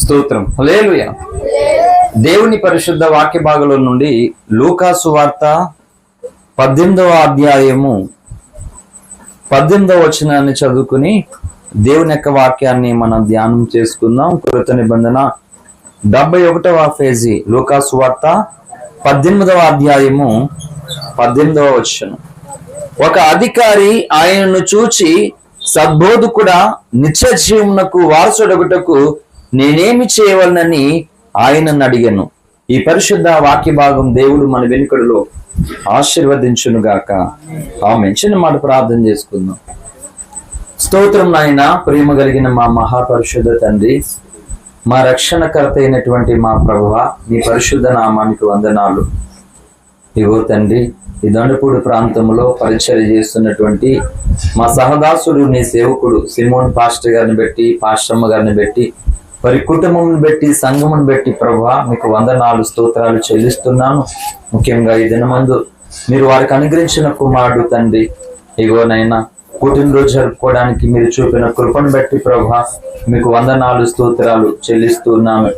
స్తోత్రం. హల్లెలూయా. దేవుని పరిశుద్ధ వాక్య భాగంలో నుండి లూకా సువార్త 18వ అధ్యాయము 18వ వచనాన్ని చదువుకుని దేవుని యొక్క వాక్యాన్ని మనం ధ్యానం చేసుకుందాం. కృత నిబంధన 71వ పేజీ, లూకా సువార్త 18వ అధ్యాయము 18వ వచనం. ఒక అధికారి ఆయనను చూచి, సద్బోధకుడా, నిత్య జీవమునకు వారసుడగుటకు నేనేమి చేయవలనని ఆయనను అడిగాను. ఈ పరిశుద్ధ వాక్య భాగం దేవుడు మన వెనుకడులో ఆశీర్వదించును గాక. ఆమేన్. చిన్న మాట ప్రార్థన చేసుకుందాం. స్తోత్రం నాయన, ప్రేమ కలిగిన మా మహాపరిశుద్ధ తండ్రి, మా రక్షణకర్త అయినటువంటి మా ప్రభువా, నీ పరిశుద్ధ నామానికి వందనాలు. ఇగో తండ్రి, ఈ దండపూడి ప్రాంతంలో పరిచర్య చేస్తున్నటువంటి మా సహదాసుడు, నీ సేవకుడు సిమోన్ పాస్టర్ గారిని బట్టి, పాస్టమ్మ గారిని బట్టి, వారి కుటుంబం బట్టి, సంఘమును బట్టి ప్రభువా మీకు వందనాలు, స్తోత్రాలు చెల్లిస్తున్నాను. ముఖ్యంగా ఈ దినమందు మీరు వారికి అనుగ్రహించిన కుమారుడు తండ్రి, ఇగోనైనా పుట్టినరోజు జరుపుకోవడానికి మీరు చూపిన కృపను బట్టి ప్రభువా మీకు వందనాలు, స్తోత్రాలు చెల్లిస్తున్నాను.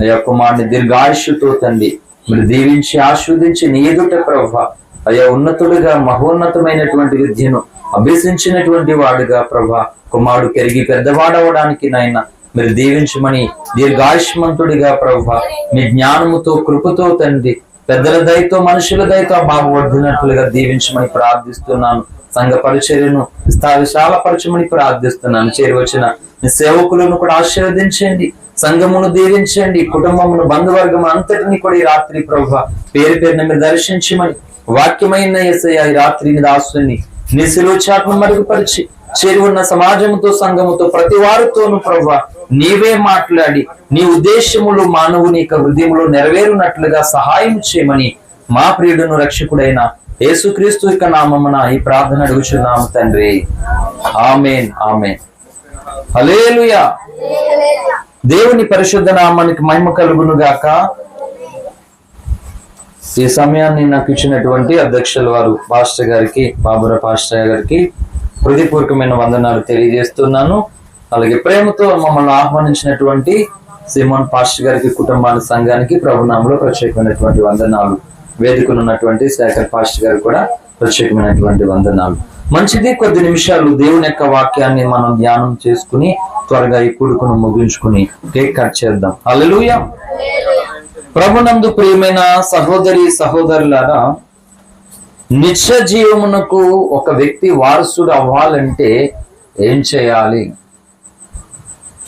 అయ్యా కుమారుని దీర్ఘాయుష్యుతో తండ్రి మీరు దీవించి ఆస్వాదించి నీ ఎదుట ప్రభువా అయ్యా ఉన్నతుడిగా మహోన్నతమైనటువంటి విద్యను అభ్యసించినటువంటి వాడుగా ప్రభా కుమారుడు పెరిగి పెద్దవాడవడానికి నాయన మీరు దీవించమని, దీర్ఘాయుష్మంతుడిగా ప్రభా మీ జ్ఞానముతో కృపతో తండ్రి పెద్దల దయతో మనుషుల దయతో బాగుపడుతున్నట్లుగా దీవించమని ప్రార్థిస్తున్నాను. సంఘ పరిచర్యను విశాలపరచమని ప్రార్థిస్తున్నాను. చేరువచ్చిన మీ సేవకులను కూడా ఆశీర్వదించండి, సంఘమును దీవించండి, కుటుంబమును, బంధువర్గం అంతటిని కూడా ఈ రాత్రి ప్రభా పేరు పేరున మీరు దర్శించమని, వాక్యమైన యేసయ్య ఈ రాత్రిని దాసుని నీ శిలువ చాటును మరుగుపరిచి చేరువున్న సమాజముతో, సంఘముతో, ప్రతి వారితోనూ ప్రభా నీవే మాట్లాడి నీ ఉద్దేశములు మానవుని యొక్క హృదయములో నెరవేరునట్లుగా సహాయం చేయమని మా ప్రియుడును రక్షకుడైన యేసుక్రీస్తు యొక్క నామమున ఈ ప్రార్థన అడుగుచున్నాము తండ్రి. ఆమేన్, ఆమేన్. హల్లెలూయా. దేవుని పరిశుద్ధ నామానికి మహిమ కలుగును గాక. ఈ సమయాన్ని నాకు ఇచ్చినటువంటి అధ్యక్షుల వారు పాస్టర్ గారికి, బాబుర పాస్టర్ గారికి హృదయపూర్వకమైన వందనాలు తెలియజేస్తున్నాను. అలాగే ప్రేమతో మమ్మల్ని ఆహ్వానించినటువంటి సిమోన్ పాస్టర్ గారికి, కుటుంబానికి, సంఘానికి ప్రభునామంలో ప్రత్యేకమైనటువంటి వందనాలు. వేదికలు ఉన్నటువంటి శేఖర్ పాస్టర్ గారికి కూడా ప్రత్యేకమైనటువంటి వందనాలు. మంచిది, కొద్ది నిమిషాలు దేవుని యొక్క వాక్యాన్ని మనం ధ్యానం చేసుకుని త్వరగా ఈ కూడుకును ముగించుకుని కేక్ కట్ చేద్దాం. హల్లెలూయా. ప్రభునందు ప్రియమైన సహోదరి సహోదరులారా, నిత్య జీవమునకు ఒక వ్యక్తి వారసుడు అవ్వాలంటే ఏం చేయాలి?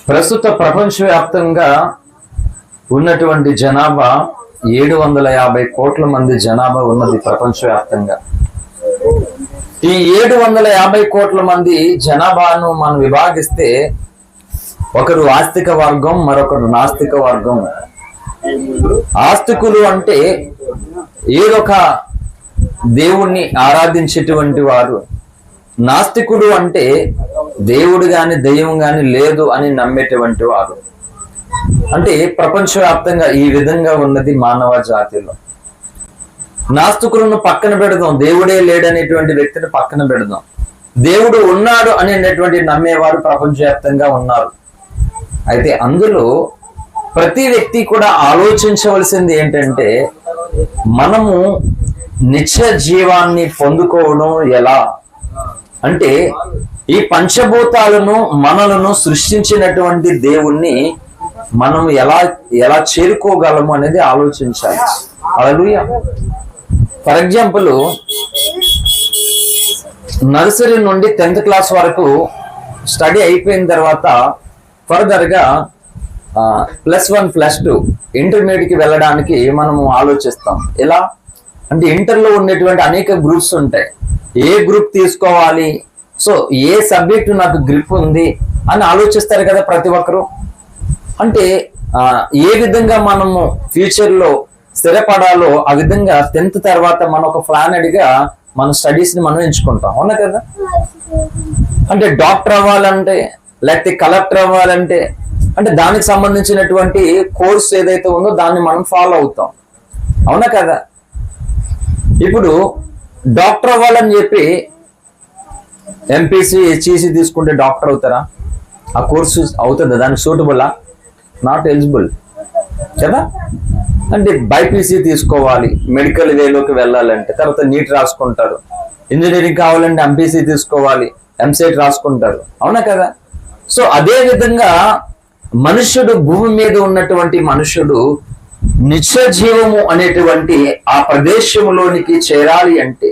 ప్రస్తుత ప్రపంచవ్యాప్తంగా ఉన్నటువంటి జనాభా 750 కోట్ల మంది జనాభా ఉన్నది ప్రపంచవ్యాప్తంగా. ఈ 750 కోట్ల మంది జనాభాను మనం విభాగిస్తే ఒకరు ఆస్తిక వర్గం, మరొకరు నాస్తిక వర్గం. ఆస్తికులు అంటే ఏదొక దేవుణ్ణి ఆరాధించేటువంటి వారు. నాస్తికుడు అంటే దేవుడు గాని దైవం గాని లేదు అని నమ్మేటువంటి వారు. అంటే ప్రపంచవ్యాప్తంగా ఈ విధంగా ఉన్నది మానవ జాతిలో. నాస్తికులను పక్కన పెడదాం, దేవుడే లేడనేటువంటి వ్యక్తిని పక్కన పెడదాం. దేవుడు ఉన్నాడు అనేటువంటి నమ్మేవారు ప్రపంచవ్యాప్తంగా ఉన్నారు. అయితే అందులో ప్రతి వ్యక్తి కూడా ఆలోచించవలసింది ఏంటంటే, మనము నిత్య జీవాన్ని పొందుకోవడం ఎలా? అంటే ఈ పంచభూతాలను మనలను సృష్టించినటువంటి దేవుణ్ణి మనం ఎలా చేరుకోగలము అనేది ఆలోచించాలి. హల్లెలూయా. ఫర్ ఎగ్జాంపుల్, నర్సరీ నుండి 10th క్లాస్ వరకు స్టడీ అయిపోయిన తర్వాత ఫర్దర్గా +1 +2 ఇంటర్మీడియట్కి వెళ్ళడానికి మనము ఆలోచిస్తాం. ఎలా అంటే ఇంటర్లో ఉండేటువంటి అనేక గ్రూప్స్ ఉంటాయి. ఏ గ్రూప్ తీసుకోవాలి, సో ఏ సబ్జెక్టు నాకు గ్రిప్ ఉంది అని ఆలోచిస్తారు కదా ప్రతి ఒక్కరు. అంటే ఏ విధంగా మనము ఫ్యూచర్లో స్థిరపడాలో ఆ విధంగా 10th తర్వాత మనం ఒక ప్లానెడ్గా మన స్టడీస్ని మనం ఎంచుకుంటాం. అవునా కదా? అంటే డాక్టర్ అవ్వాలంటే, లేకపోతే కలెక్టర్ అవ్వాలంటే, అంటే దానికి సంబంధించినటువంటి కోర్స్ ఏదైతే ఉందో దాన్ని మనం ఫాలో అవుతాం. అవునా కదా? ఇప్పుడు డాక్టర్ అవ్వాలని చెప్పి ఎంపీసీ, హెచ్ఈసీ తీసుకుంటే డాక్టర్ అవుతారా? ఆ కోర్సు అవుతుందా? దానికి సూటబులా? నాట్ ఎలిజిబుల్ కదా. అంటే బైపీసీ తీసుకోవాలి మెడికల్ వేలోకి వెళ్ళాలంటే, తర్వాత నీట్ రాసుకుంటారు. ఇంజనీరింగ్ కావాలంటే ఎంపీసీ తీసుకోవాలి, ఎంసెట్ రాసుకుంటారు, అవునా కదా. సో అదే విధంగా మనుష్యుడు, భూమి మీద ఉన్నటువంటి మనుష్యుడు నిత్య జీవము అనేటువంటి ఆ ప్రదేశంలోనికి చేరాలి అంటే,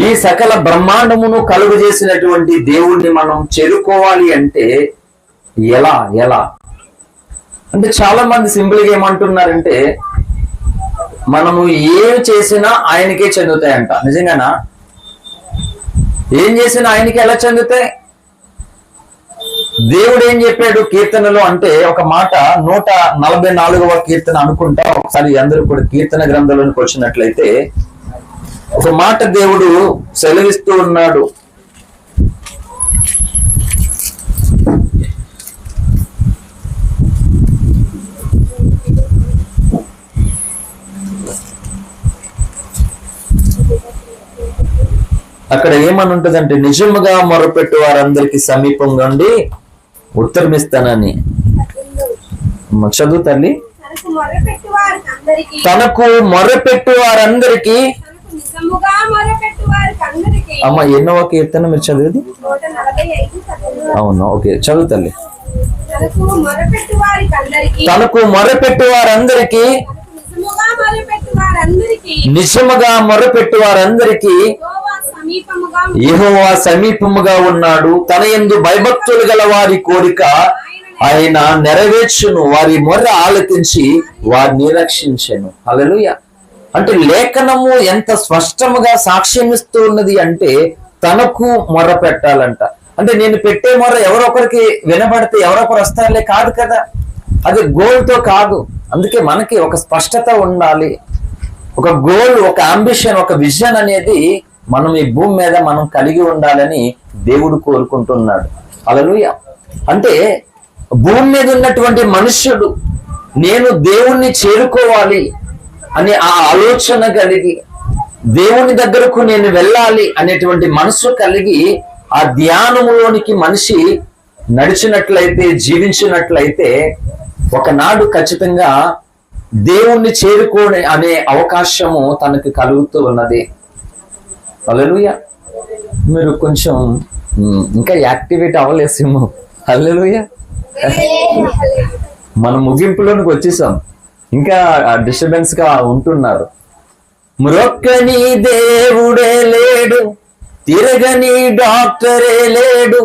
ఈ సకల బ్రహ్మాండమును కలుగు చేసినటువంటి దేవుణ్ణి మనం చేరుకోవాలి అంటే ఎలా ఎలా అంటే, చాలా మంది సింపుల్ గా ఏమంటున్నారంటే, మనము ఏం చేసినా ఆయనకే చెందుతాయంట. నిజంగానా? ఏం చేసినా ఆయనకి ఎలా చెందుతాయి? దేవుడు ఏం చెప్పాడు కీర్తనలో అంటే, ఒక మాట 144వ కీర్తన అనుకుంటా, ఒకసారి అందరూ కూడా కీర్తన గ్రంథంలోనికి వచ్చినట్లయితే ఒక మాట దేవుడు సెలవిస్తూ ఉన్నాడు. అక్కడ ఏమని ఉంటుందంటే, నిజముగా మొరపెట్టు వారందరికీ సమీపంగా ఉండి ఉత్తరమిస్తానని. చదువు తల్లి. తనకు మొరపెట్టు వారందరికీ. అమ్మ ఎన్నో కీర్తన మీరు చదివేది? అవును, ఓకే, చదువు తల్లి. తనకు మొరపెట్టు వారందరికీ, నిజముగా మొరపెట్టు వారందరికీ యెహోవా సమీపముగా ఉన్నాడు. తన యందు భయభక్తులు గల వారి కోరిక ఆయన నెరవేర్చును, వారి మొర్ర ఆలకించి వారిని రక్షించెను. హల్లెలూయా. అంటే లేఖనము ఎంత స్పష్టముగా సాక్ష్యమిస్తూ ఉన్నది అంటే, తనకు మొర్ర పెట్టాలంట. అంటే నేను పెట్టే మొర్ర ఎవరొకరికి వినబడితే ఎవరొకరు వస్తారులే కాదు కదా, అది గోల్తో కాదు. అందుకే మనకి ఒక స్పష్టత ఉండాలి, ఒక గోల్, ఒక అంబిషన్, ఒక విజన్ అనేది మనం ఈ భూమి మీద మనం కలిగి ఉండాలని దేవుడు కోరుకుంటున్నాడు. హల్లెలూయా. అంటే భూమి మీద ఉన్నటువంటి మనుష్యుడు నేను దేవుణ్ణి చేరుకోవాలి అనే ఆ ఆలోచన కలిగి, దేవుని దగ్గరకు నేను వెళ్ళాలి అనేటువంటి మనసు కలిగి, ఆ ధ్యానములోనికి మనిషి నడిచినట్లయితే, జీవించినట్లయితే ఒకనాడు ఖచ్చితంగా దేవుణ్ణి చేరుకోని అనే అవకాశము తనకు కలుగుతూ ఉన్నది. హల్లెలూయా. మీరు కొంచెం ఇంకా యాక్టివేట్ అవ్వలేసేమో. హల్లెలూయా. మనం ముగింపులోనికి వచ్చేసాం, ఇంకా డిస్టర్బెన్స్ గా ఉంటున్నారు. మ్రొక్కని దేవుడే లేడు, తిరగని డాక్టరే లేడు,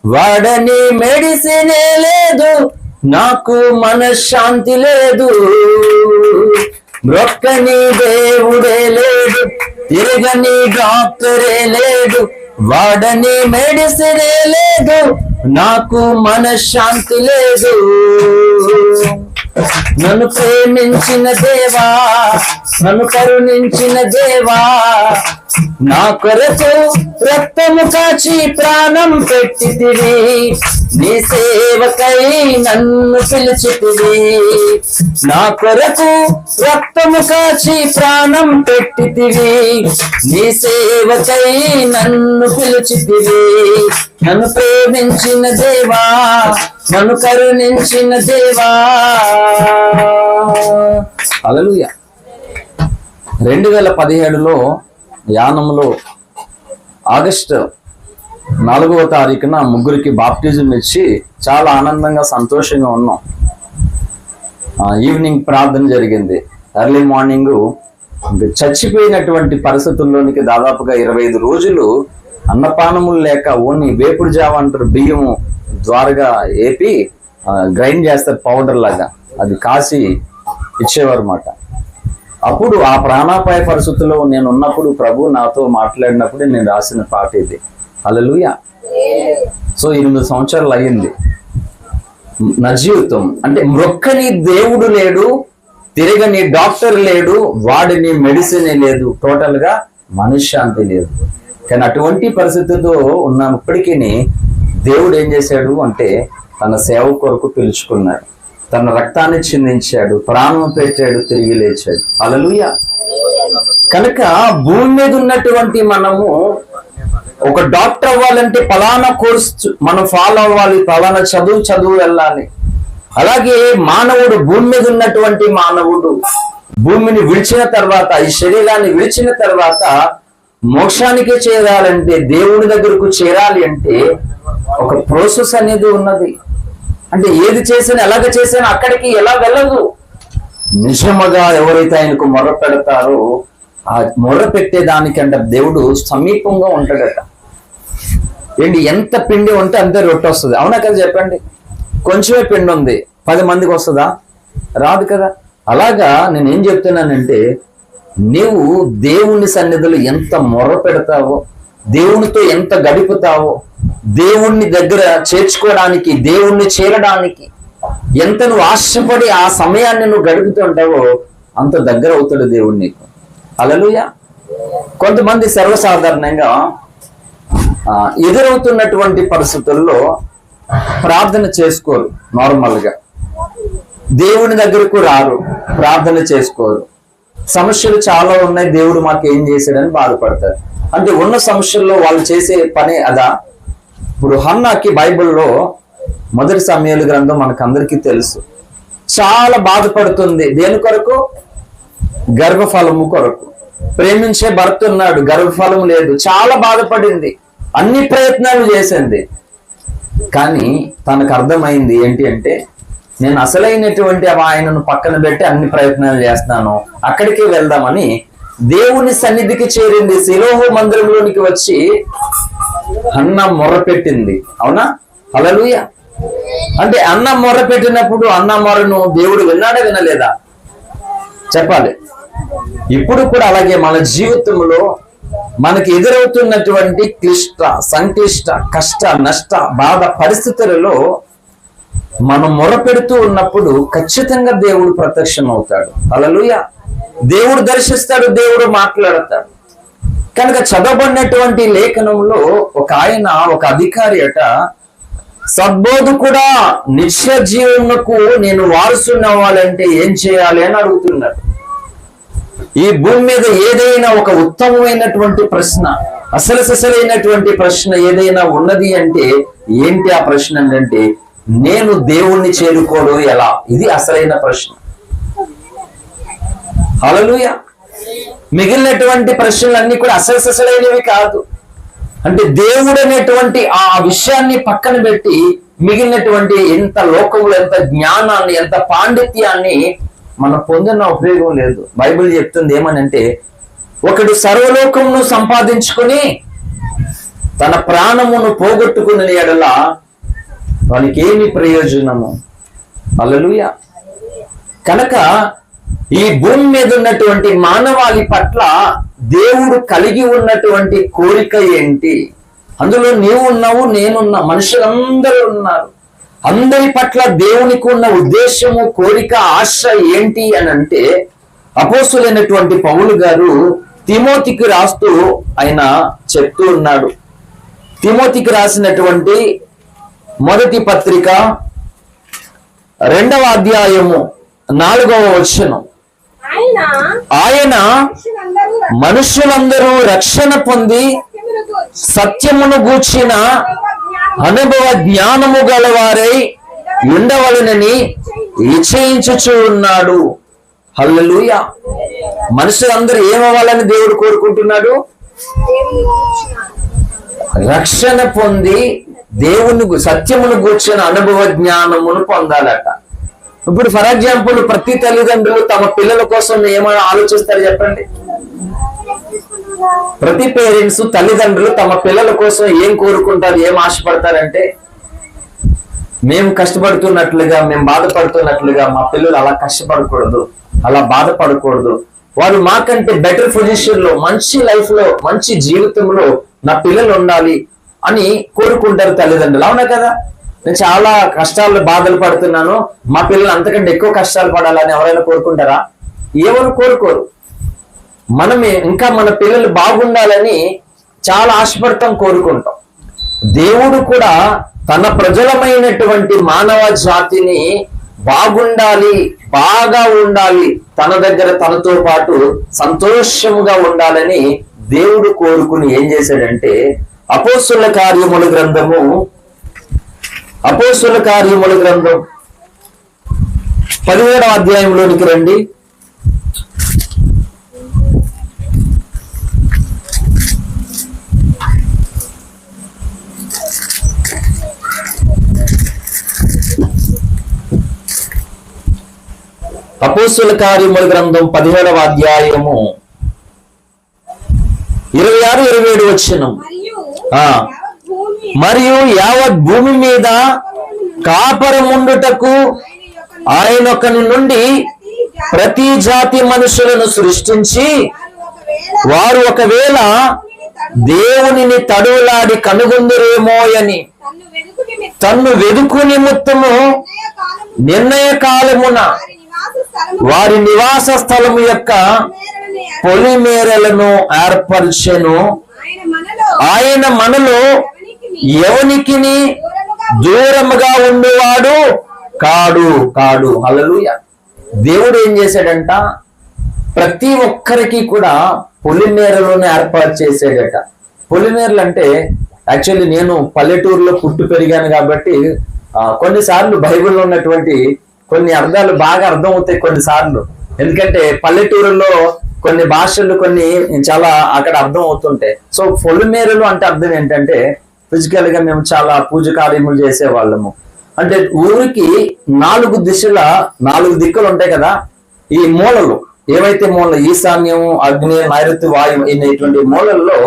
వాడని మెడిసినే లేదు, నాకు మనశ్శాంతి లేదు. మ్రొక్కని దేవుడే లేడు, తిరగని డాక్టరే లేడు, వాడని మెడిసినే లేదు, నాకు మనశ్శాంతి లేదు. నన్ను ప్రేమించిన దేవా, నన్ను కరుణించిన దేవా, నా కొరకు రక్తము కాచి ప్రాణం పెట్టితివి, నీ సేవకై నన్ను పిలిచితివి. నా కొరకు రక్తము కాచి ప్రాణం పెట్టితివి, నీ సేవకై నన్ను పిలిచితివి. నన్ను ప్రేమించిన దేవా, నన్ను కరుణించిన దేవా. హల్లెలూయా. 2017లో యానంలో ఆగస్టు 4వ తారీఖున ముగ్గురికి బాప్టిజం ఇచ్చి చాలా ఆనందంగా సంతోషంగా ఉన్నాం. ఈవినింగ్ ప్రార్థన జరిగింది. ఎర్లీ మార్నింగ్ చచ్చిపోయినటువంటి పరిస్థితుల్లోనికి దాదాపుగా 25 రోజులు అన్నపానములు లేక ఓన్లీ వేపుడు జావ అంటారు, బియ్యము ద్వారగా ఏపి గ్రైండ్ చేస్తారు పౌడర్ లాగా, అది కాసి ఇచ్చేవారు అన్నమాట. అప్పుడు ఆ ప్రాణాపాయ పరిస్థితుల్లో నేను ఉన్నప్పుడు ప్రభు నాతో మాట్లాడినప్పుడు నేను రాసిన పాట ఇది. హల్లెలూయా. సో 8 సంవత్సరాలు అయ్యింది నా జీవితం. అంటే మ్రొక్కని దేవుడు లేడు, తిరగని డాక్టర్ లేడు, వాడిని మెడిసిన్ లేదు, టోటల్ గా మనశ్శాంతి లేదు. కానీ అటువంటి పరిస్థితితో ఉన్నప్పటికీ దేవుడు ఏం చేశాడు అంటే, తన సేవ కొరకు పిలుచుకున్నాడు, తన రక్తాన్ని చిందించాడు, ప్రాణం పెట్టాడు, తిరిగి లేచాడు. హల్లెలూయా. కనుక భూమి మీద ఉన్నటువంటి మనము ఒక డాక్టర్ అవ్వాలంటే ఫలానా కోర్స్ మనం ఫాలో అవ్వాలి, ఫలానా చదువు వెళ్ళాలి. అలాగే మానవుడు, భూమి మీద ఉన్నటువంటి మానవుడు భూమిని విడిచిన తర్వాత, ఈ శరీరాన్ని విడిచిన తర్వాత మోక్షానికి చేరాలంటే, దేవుని దగ్గరకు చేరాలి అంటే ఒక ప్రాసెస్ అనేది ఉన్నది. అంటే ఏది చేసినా, ఎలాగ చేసినా అక్కడికి ఎలా వెళ్ళదు. నిజముగా ఎవరైతే ఆయనకు మొర్ర పెడతారో ఆ మొర్ర పెట్టేదానికంటే దేవుడు సమీపంగా ఉంటాడట. ఏంటి, ఎంత పిండి ఉంటే అంతే రొట్టె వస్తుంది. అవునా కదా చెప్పండి? కొంచెమే పిండి ఉంది, 10 మందికి వస్తుందా? రాదు కదా. అలాగా నేనేం చెప్తున్నానంటే, నీవు దేవుని సన్నిధిలో ఎంత మొర్ర పెడతావో, దేవునితో ఎంత గడుపుతావో, దేవుణ్ణి దగ్గర చేర్చుకోవడానికి, దేవుణ్ణి చేరడానికి ఎంత నువ్వు ఆశపడి ఆ సమయాన్ని నువ్వు గడుపుతుంటావో అంత దగ్గర అవుతాడు దేవుడు నీకు. హల్లెలూయా. కొంతమంది సర్వసాధారణంగా ఎదురవుతున్నటువంటి పరిస్థితుల్లో ప్రార్థన చేసుకోరు, నార్మల్గా దేవుని దగ్గరకు రారు, ప్రార్థన చేసుకోరు. సమస్యలు చాలా ఉన్నాయి, దేవుడు మాకు ఏం చేశాడని బాధపడతారు. అంటే ఉన్న సమస్యల్లో వాళ్ళు చేసే పని అదా? ఇప్పుడు హన్నాకి బైబిల్లో 1 సమూయేలు గ్రంథం మనకందరికీ తెలుసు. చాలా బాధపడుతుంది. దేని కొరకు? గర్భఫలము కొరకు. ప్రేమించే భర్త ఉన్నాడు, గర్భఫలం లేదు, చాలా బాధపడింది, అన్ని ప్రయత్నాలు చేసింది. కానీ తనకు అర్థమైంది ఏంటి అంటే, నేను అసలైనటువంటి ఆయనను పక్కన పెట్టి అన్ని ప్రయత్నాలు చేస్తాను, అక్కడికి వెళ్దామని దేవుని సన్నిధికి చేరింది. శిలోహు మందిరంలోనికి వచ్చి అన్న మొర్ర పెట్టింది. అవునా? హల్లెలూయా. అంటే అన్న మొర్ర పెట్టినప్పుడు అన్న మొర్రను దేవుడు విన్నాడా, వినలేదా? చెప్పాలి. ఇప్పుడు కూడా అలాగే మన జీవితంలో మనకి ఎదురవుతున్నటువంటి క్లిష్ట, సంక్లిష్ట, కష్ట, నష్ట, బాధ పరిస్థితులలో మనం మొర పెడుతూ ఉన్నప్పుడు ఖచ్చితంగా దేవుడు ప్రత్యక్షం అవుతాడు. హల్లెలూయా. దేవుడు దర్శిస్తాడు, దేవుడు మాట్లాడతాడు. కనుక చదవబడినటువంటి లేఖనంలో ఒక అధికారి అట, సద్బోధకుడా, నిత్య జీవమునకు నేను వారసుని అవ్వాలంటే ఏం చేయాలి అని అడుగుతున్నాడు. ఈ భూమి మీద ఏదైనా ఒక ఉత్తమమైనటువంటి ప్రశ్న, అసలైనటువంటి ప్రశ్న ఏదైనా ఉన్నది అంటే ఏంటి ఆ ప్రశ్న అంటే, నేను దేవుణ్ణి చేరుకోవడం ఎలా? ఇది అసలైన ప్రశ్న. హల్లెలూయా. మిగిలినటువంటి ప్రశ్నలన్నీ కూడా అసలైనవి కాదు. అంటే దేవుడు అనేటువంటి ఆ విషయాన్ని పక్కన పెట్టి మిగిలినటువంటి ఎంత లోకములు, ఎంత జ్ఞానాన్ని, ఎంత పాండిత్యాన్ని మనం పొందిన ఉపయోగం లేదు. బైబిల్ చెప్తుంది ఏమనంటే, ఒకడు సర్వలోకమును సంపాదించుకుని తన ప్రాణమును పోగొట్టుకుని ఎడల వానికి ఏమి ప్రయోజనము? హల్లెలూయా. కనుక ఈ భూమి మీద ఉన్నటువంటి మానవాళి పట్ల దేవుడు కలిగి ఉన్నటువంటి కోరిక ఏంటి? అందులో నీవు ఉన్నావు, నేనున్నా, మనుషులందరూ ఉన్నారు. అందరి పట్ల దేవునికి ఉన్న ఉద్దేశము, కోరిక, ఆశ ఏంటి అని అంటే, అపోస్తులైనటువంటి పౌలు గారు తిమోతికి రాస్తూ ఆయన చెప్తూ ఉన్నాడు. తిమోతికి రాసినటువంటి 1వ పత్రిక 2వ అధ్యాయము 4వ వచనం, ఆయన మనుషులందరూ రక్షణ పొంది సత్యమును గూర్చిన అనుభవ జ్ఞానము గలవారై ఉండవలనని నిశ్చయించుచూ ఉన్నాడు. హల్లెలూయా. మనుషులందరూ ఏమవ్వాలని దేవుడు కోరుకుంటున్నాడు? రక్షణ పొంది దేవుని సత్యమును గూర్చిన అనుభవ జ్ఞానమును పొందాలట. ఇప్పుడు ఫర్ ఎగ్జాంపుల్, ప్రతి తల్లిదండ్రులు తమ పిల్లల కోసం ఏమైనా ఆలోచిస్తారు చెప్పండి? ప్రతి పేరెంట్స్, తల్లిదండ్రులు తమ పిల్లల కోసం ఏం కోరుకుంటారు, ఏం ఆశపడతారంటే, మేము కష్టపడుతున్నట్లుగా, మేము బాధపడుతున్నట్లుగా మా పిల్లలు అలా కష్టపడకూడదు, అలా బాధపడకూడదు, వారు మాకంటే బెటర్ పొజిషన్ లో, మంచి లైఫ్ లో, మంచి జీవితంలో నా పిల్లలు ఉండాలి అని కోరుకుంటారు తల్లిదండ్రులు. అవునా కదా? నేను చాలా కష్టాలు, బాధలు పడుతున్నాను, మా పిల్లలు అంతకంటే ఎక్కువ కష్టాలు పడాలని ఎవరైనా కోరుకుంటారా? ఎవరు కోరుకోరు. మనమే ఇంకా మన పిల్లలు బాగుండాలని చాలా ఆశపడతాం, కోరుకుంటాం. దేవుడు కూడా తన ప్రజలమైనటువంటి మానవ జాతిని బాగుండాలి, బాగా ఉండాలి, తన దగ్గర తనతో పాటు సంతోషముగా ఉండాలని దేవుడు కోరుకుని ఏం చేశాడంటే, అపోస్తుల కార్యముల గ్రంథం 17వ అధ్యాయంలోనికి రండి. అపోస్తుల కార్యముల గ్రంథం 17వ అధ్యాయము 26-27 వచనం. మరియు యావత్ భూమి మీద కాపరముండుటకు ఆయనొకని నుండి ప్రతి జాతి మనుషులను సృష్టించి, వారు ఒకవేళ దేవునిని తడువులాడి కనుగొందురేమోయని తన్ను వెదుకు నిమిత్తము నిర్ణయ కాలమున వారి నివాస స్థలము యొక్క పొలిమేరలను ఏర్పరచెను. ఆయన మనలో ఎవనికిని దూరముగా ఉండేవాడు కాడు. హల్లెలూయా. దేవుడు ఏం చేశాడంట? ప్రతి ఒక్కరికి కూడా పొలిమేరలను ఏర్పాటు చేసాడట. పొలిమేరలు అంటే యాక్చువల్లీ నేను పల్లెటూరులో పుట్టి పెరిగాను కాబట్టి కొన్నిసార్లు బైబిల్లో ఉన్నటువంటి కొన్ని అర్థాలు బాగా అర్థం అవుతాయి కొన్నిసార్లు. ఎందుకంటే పల్లెటూరులో కొన్ని భాషలు కొన్ని చాలా అక్కడ అర్థం అవుతుంటాయి. సో పొలిమేరలు అంటే అర్థం ఏంటంటే, ఫిజికల్ గా మేము చాలా పూజ కార్యములు చేసేవాళ్ళము. అంటే ఊరికి 4 దిక్కులు ఉంటాయి కదా. ఈ మూలలు ఏవైతే మూలలు, ఈశాన్యం, అగ్ని, నైరుతి, వాయువు అనేటువంటి మూలల్లో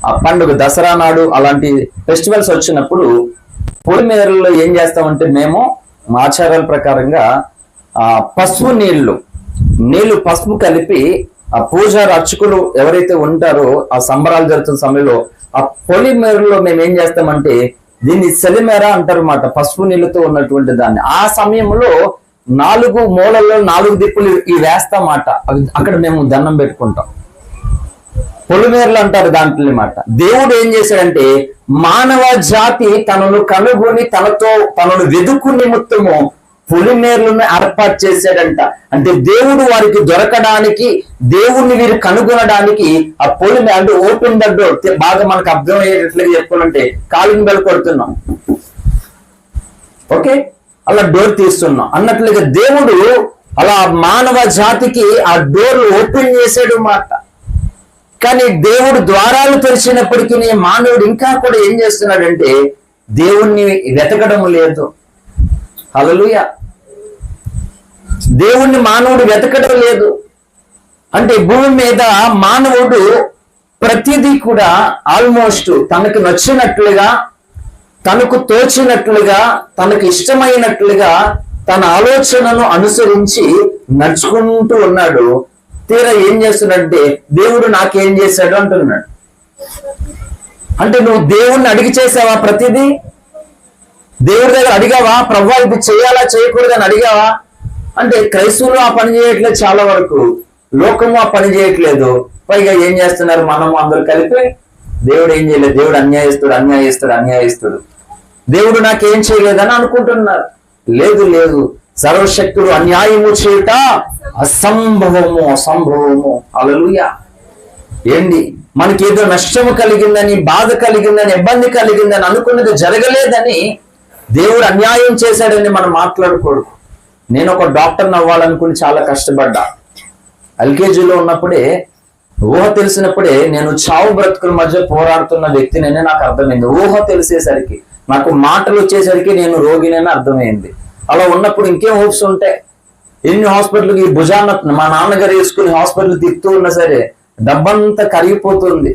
ఆ పండుగ దసరా నాడు అలాంటి ఫెస్టివల్స్ వచ్చినప్పుడు పొలిమేరల్లో ఏం చేస్తామంటే, మేము మా ఆచారాల ప్రకారంగా పసుపు నీళ్లు పసుపు కలిపి ఆ పూజారి అర్చకులు ఎవరైతే ఉంటారో ఆ సంబరాలు జరుగుతున్న సమయంలో ఆ పొలిమేరలో మేము ఏం చేస్తామంటే, దీన్ని సెలిమేర అంటారు అన్నమాట, పసుపు నీళ్ళతో ఉన్నటువంటి దాన్ని. ఆ సమయంలో 4 మూలల్లో 4 దిక్కులు ఇవి వేస్తామాట. అక్కడ మేము దండం పెట్టుకుంటాం. పొలిమేరలు అంటారు దాంట్లో అన్నమాట. దేవుడు ఏం చేశాడంటే, మానవ జాతి తనను కనుగొని తనను వెదుకు నిమిత్తము పొలిమేరలను ఏర్పాటు చేశాడంట. అంటే దేవుడు వారికి దొరకడానికి, దేవుణ్ణి వీరు కనుగొనడానికి ఆ పొలిమేర అంటే ఓపెన్ ద డోర్. బాగా మనకు అర్థమయ్యేటట్లుగా చెప్పుకోవాలంటే కాలింగ్ బెల్ కొడుతున్నాం, ఓకే, అలా డోర్ తీస్తున్నాం అన్నట్లుగా దేవుడు అలా మానవ జాతికి ఆ డోర్ ఓపెన్ చేసాడు మాట. కానీ దేవుడు ద్వారాలు తెరిచినప్పటికీ మానవుడు ఇంకా కూడా ఏం చేస్తున్నాడంటే, దేవుణ్ణి వెతకడం లేదు. హల్లెలూయా. దేవుణ్ణి మానవుడు వెతకడం లేదు. అంటే భూమి మీద మానవుడు ప్రతిదీ కూడా ఆల్మోస్ట్ తనకు నచ్చినట్లుగా, తనకు తోచినట్లుగా, తనకు ఇష్టమైనట్లుగా తన ఆలోచనను అనుసరించి నడుచుకుంటూ ఉన్నాడు. తీరా ఏం చేస్తున్నాడంటే, దేవుడు నాకేం చేశాడు అంటున్నాడు. అంటే నువ్వు దేవుణ్ణి అడిగి చేసావా? ప్రతిదీ దేవుడి దగ్గర అడిగావా? ప్రభువా ఇది చేయాలా చేయకూడదని అడిగావా? అంటే క్రైస్తవులు ఆ పని చేయట్లేదు, చాలా వరకు లోకము ఆ పని చేయట్లేదు. పైగా ఏం చేస్తున్నారు, మనము అందరూ కలిపి దేవుడు ఏం చేయలేదు, దేవుడు అన్యాయిస్తుడు, దేవుడు నాకేం చేయలేదని అనుకుంటున్నారు. లేదు, సర్వశక్తుడు అన్యాయము చేయుట అసంభవము. హల్లెలూయా. ఏంటి, మనకేదో నష్టము కలిగిందని, బాధ కలిగిందని, ఇబ్బంది కలిగిందని అనుకున్నది జరగలేదని దేవుడు అన్యాయం చేశాడని మనం మాట్లాడకూడదు. నేను ఒక డాక్టర్ని అవ్వాలనుకుని చాలా కష్టపడ్డా. ఎల్కేజీలో ఉన్నప్పుడే, ఊహ తెలిసినప్పుడే నేను చావు బ్రతుకుల మధ్య పోరాడుతున్న వ్యక్తినని నాకు అర్థమైంది. ఊహ తెలిసేసరికి, నాకు మాటలు వచ్చేసరికి నేను రోగినని అర్థమైంది. అలా ఉన్నప్పుడు ఇంకేం హోప్స్ ఉంటాయి? ఎన్ని హాస్పిటల్కి ఈ భుజాన్న మా నాన్నగారు వేసుకుని హాస్పిటల్ తిప్పుతూ ఉన్నా సరే డబ్బంతా కరిగిపోతుంది,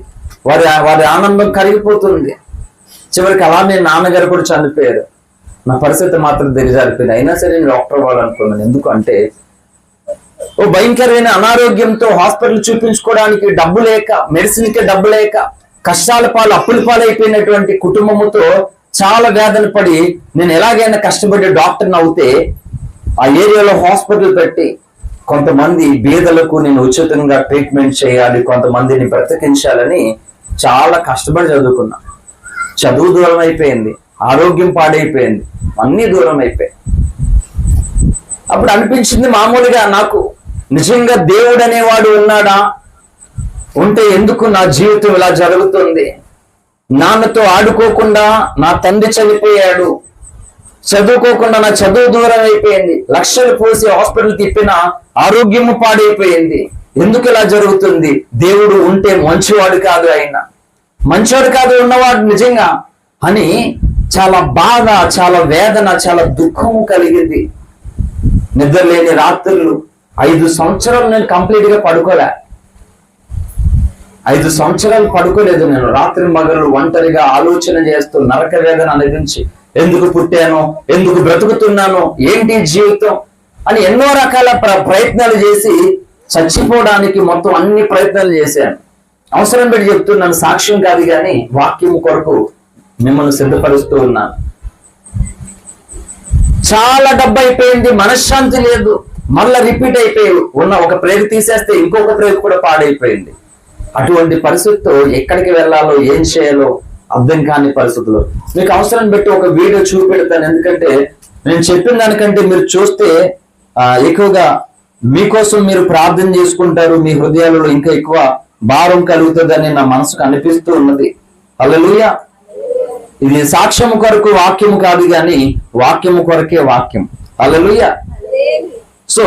వారి ఆనందం కరిగిపోతుంది. చివరికి అలా నేను నాన్నగారు కూడా చనిపోయారు. నా పరిస్థితి మాత్రం దిగజారిపోయింది. అయినా సరే నేను డాక్టర్ అవ్వాలనుకున్నాను. ఎందుకంటే ఓ భయంకరమైన అనారోగ్యంతో హాస్పిటల్ చూపించుకోవడానికి డబ్బు లేక, మెడిసిన్కే డబ్బు లేక, కష్టాల పాలు అప్పుల పాలైపోయినటువంటి కుటుంబముతో చాలా వేదన పడి నేను ఎలాగైనా కష్టపడి డాక్టర్ని అవుతే ఆ ఏరియాలో హాస్పిటల్ పెట్టి కొంతమంది బీదలకు నేను ఉచితంగా ట్రీట్మెంట్ చేయాలి, కొంతమందిని బ్రతికించాలని చాలా కష్టపడి చదువుకున్నా. చదువు దూరం అయిపోయింది, ఆరోగ్యం పాడైపోయింది, అన్నీ దూరం అయిపోయాయి. అప్పుడు అనిపించింది మామూలుగా నాకు, నిజంగా దేవుడు అనేవాడు ఉన్నాడా? ఉంటే ఎందుకు నా జీవితం ఇలా జరుగుతుంది? నాన్నతో ఆడుకోకుండా నా తండ్రి చనిపోయాడు, చదువుకోకుండా నా చదువు దూరం అయిపోయింది, లక్షలు పోసి హాస్పిటల్ తిప్పిన ఆరోగ్యము పాడైపోయింది. ఎందుకు ఇలా జరుగుతుంది? దేవుడు ఉంటే మంచివాడు కాదు, ఆయన మంచివాడు కాదు ఉన్నవాడు నిజంగా అని చాలా బాధ, చాలా వేదన, చాలా దుఃఖము కలిగింది. నిద్ర లేని రాత్రులు 5 సంవత్సరాలు నేను కంప్లీట్ గా పడుకోలే. 5 సంవత్సరాలు పడుకోలేదు నేను. రాత్రి మగలు ఒంటరిగా ఆలోచన చేస్తూ నరక వేదన అనుభవించి ఎందుకు పుట్టాను, ఎందుకు బ్రతుకుతున్నాను, ఏంటి జీవితం అని ఎన్నో రకాల ప్రయత్నాలు చేసి చచ్చిపోవడానికి మొత్తం అన్ని ప్రయత్నాలు చేశాను. అవసరం పెట్టి చెప్తున్నాను, సాక్ష్యం కాదు కానీ వాక్యం కొరకు మిమ్మల్ని సిద్ధపరుస్తూ ఉన్నాను. చాలా డబ్బు అయిపోయింది, మనశ్శాంతి లేదు, మళ్ళా రిపీట్ అయిపోయి ఉన్న ఒక ప్రేగు తీసేస్తే ఇంకొక ప్రేగు కూడా పాడైపోయింది. అటువంటి పరిస్థితితో ఎక్కడికి వెళ్ళాలో ఏం చేయాలో అర్థం కాని పరిస్థితులు. మీకు అవసరం పెట్టి ఒక వీడియో చూపెడతాను, ఎందుకంటే నేను చెప్పిన దానికంటే మీరు చూస్తే ఎక్కువగా మీకోసం మీరు ప్రార్థన చేసుకుంటారు, మీ హృదయాలలో ఇంకా ఎక్కువ భారం కలుగుతుందని నా మనసుకు అనిపిస్తూ ఉన్నది. హల్లెలూయా. ఇది సాక్ష్యము కొరకు వాక్యము కాదు కానీ వాక్యము కొరకే వాక్యం. హల్లెలూయా. సో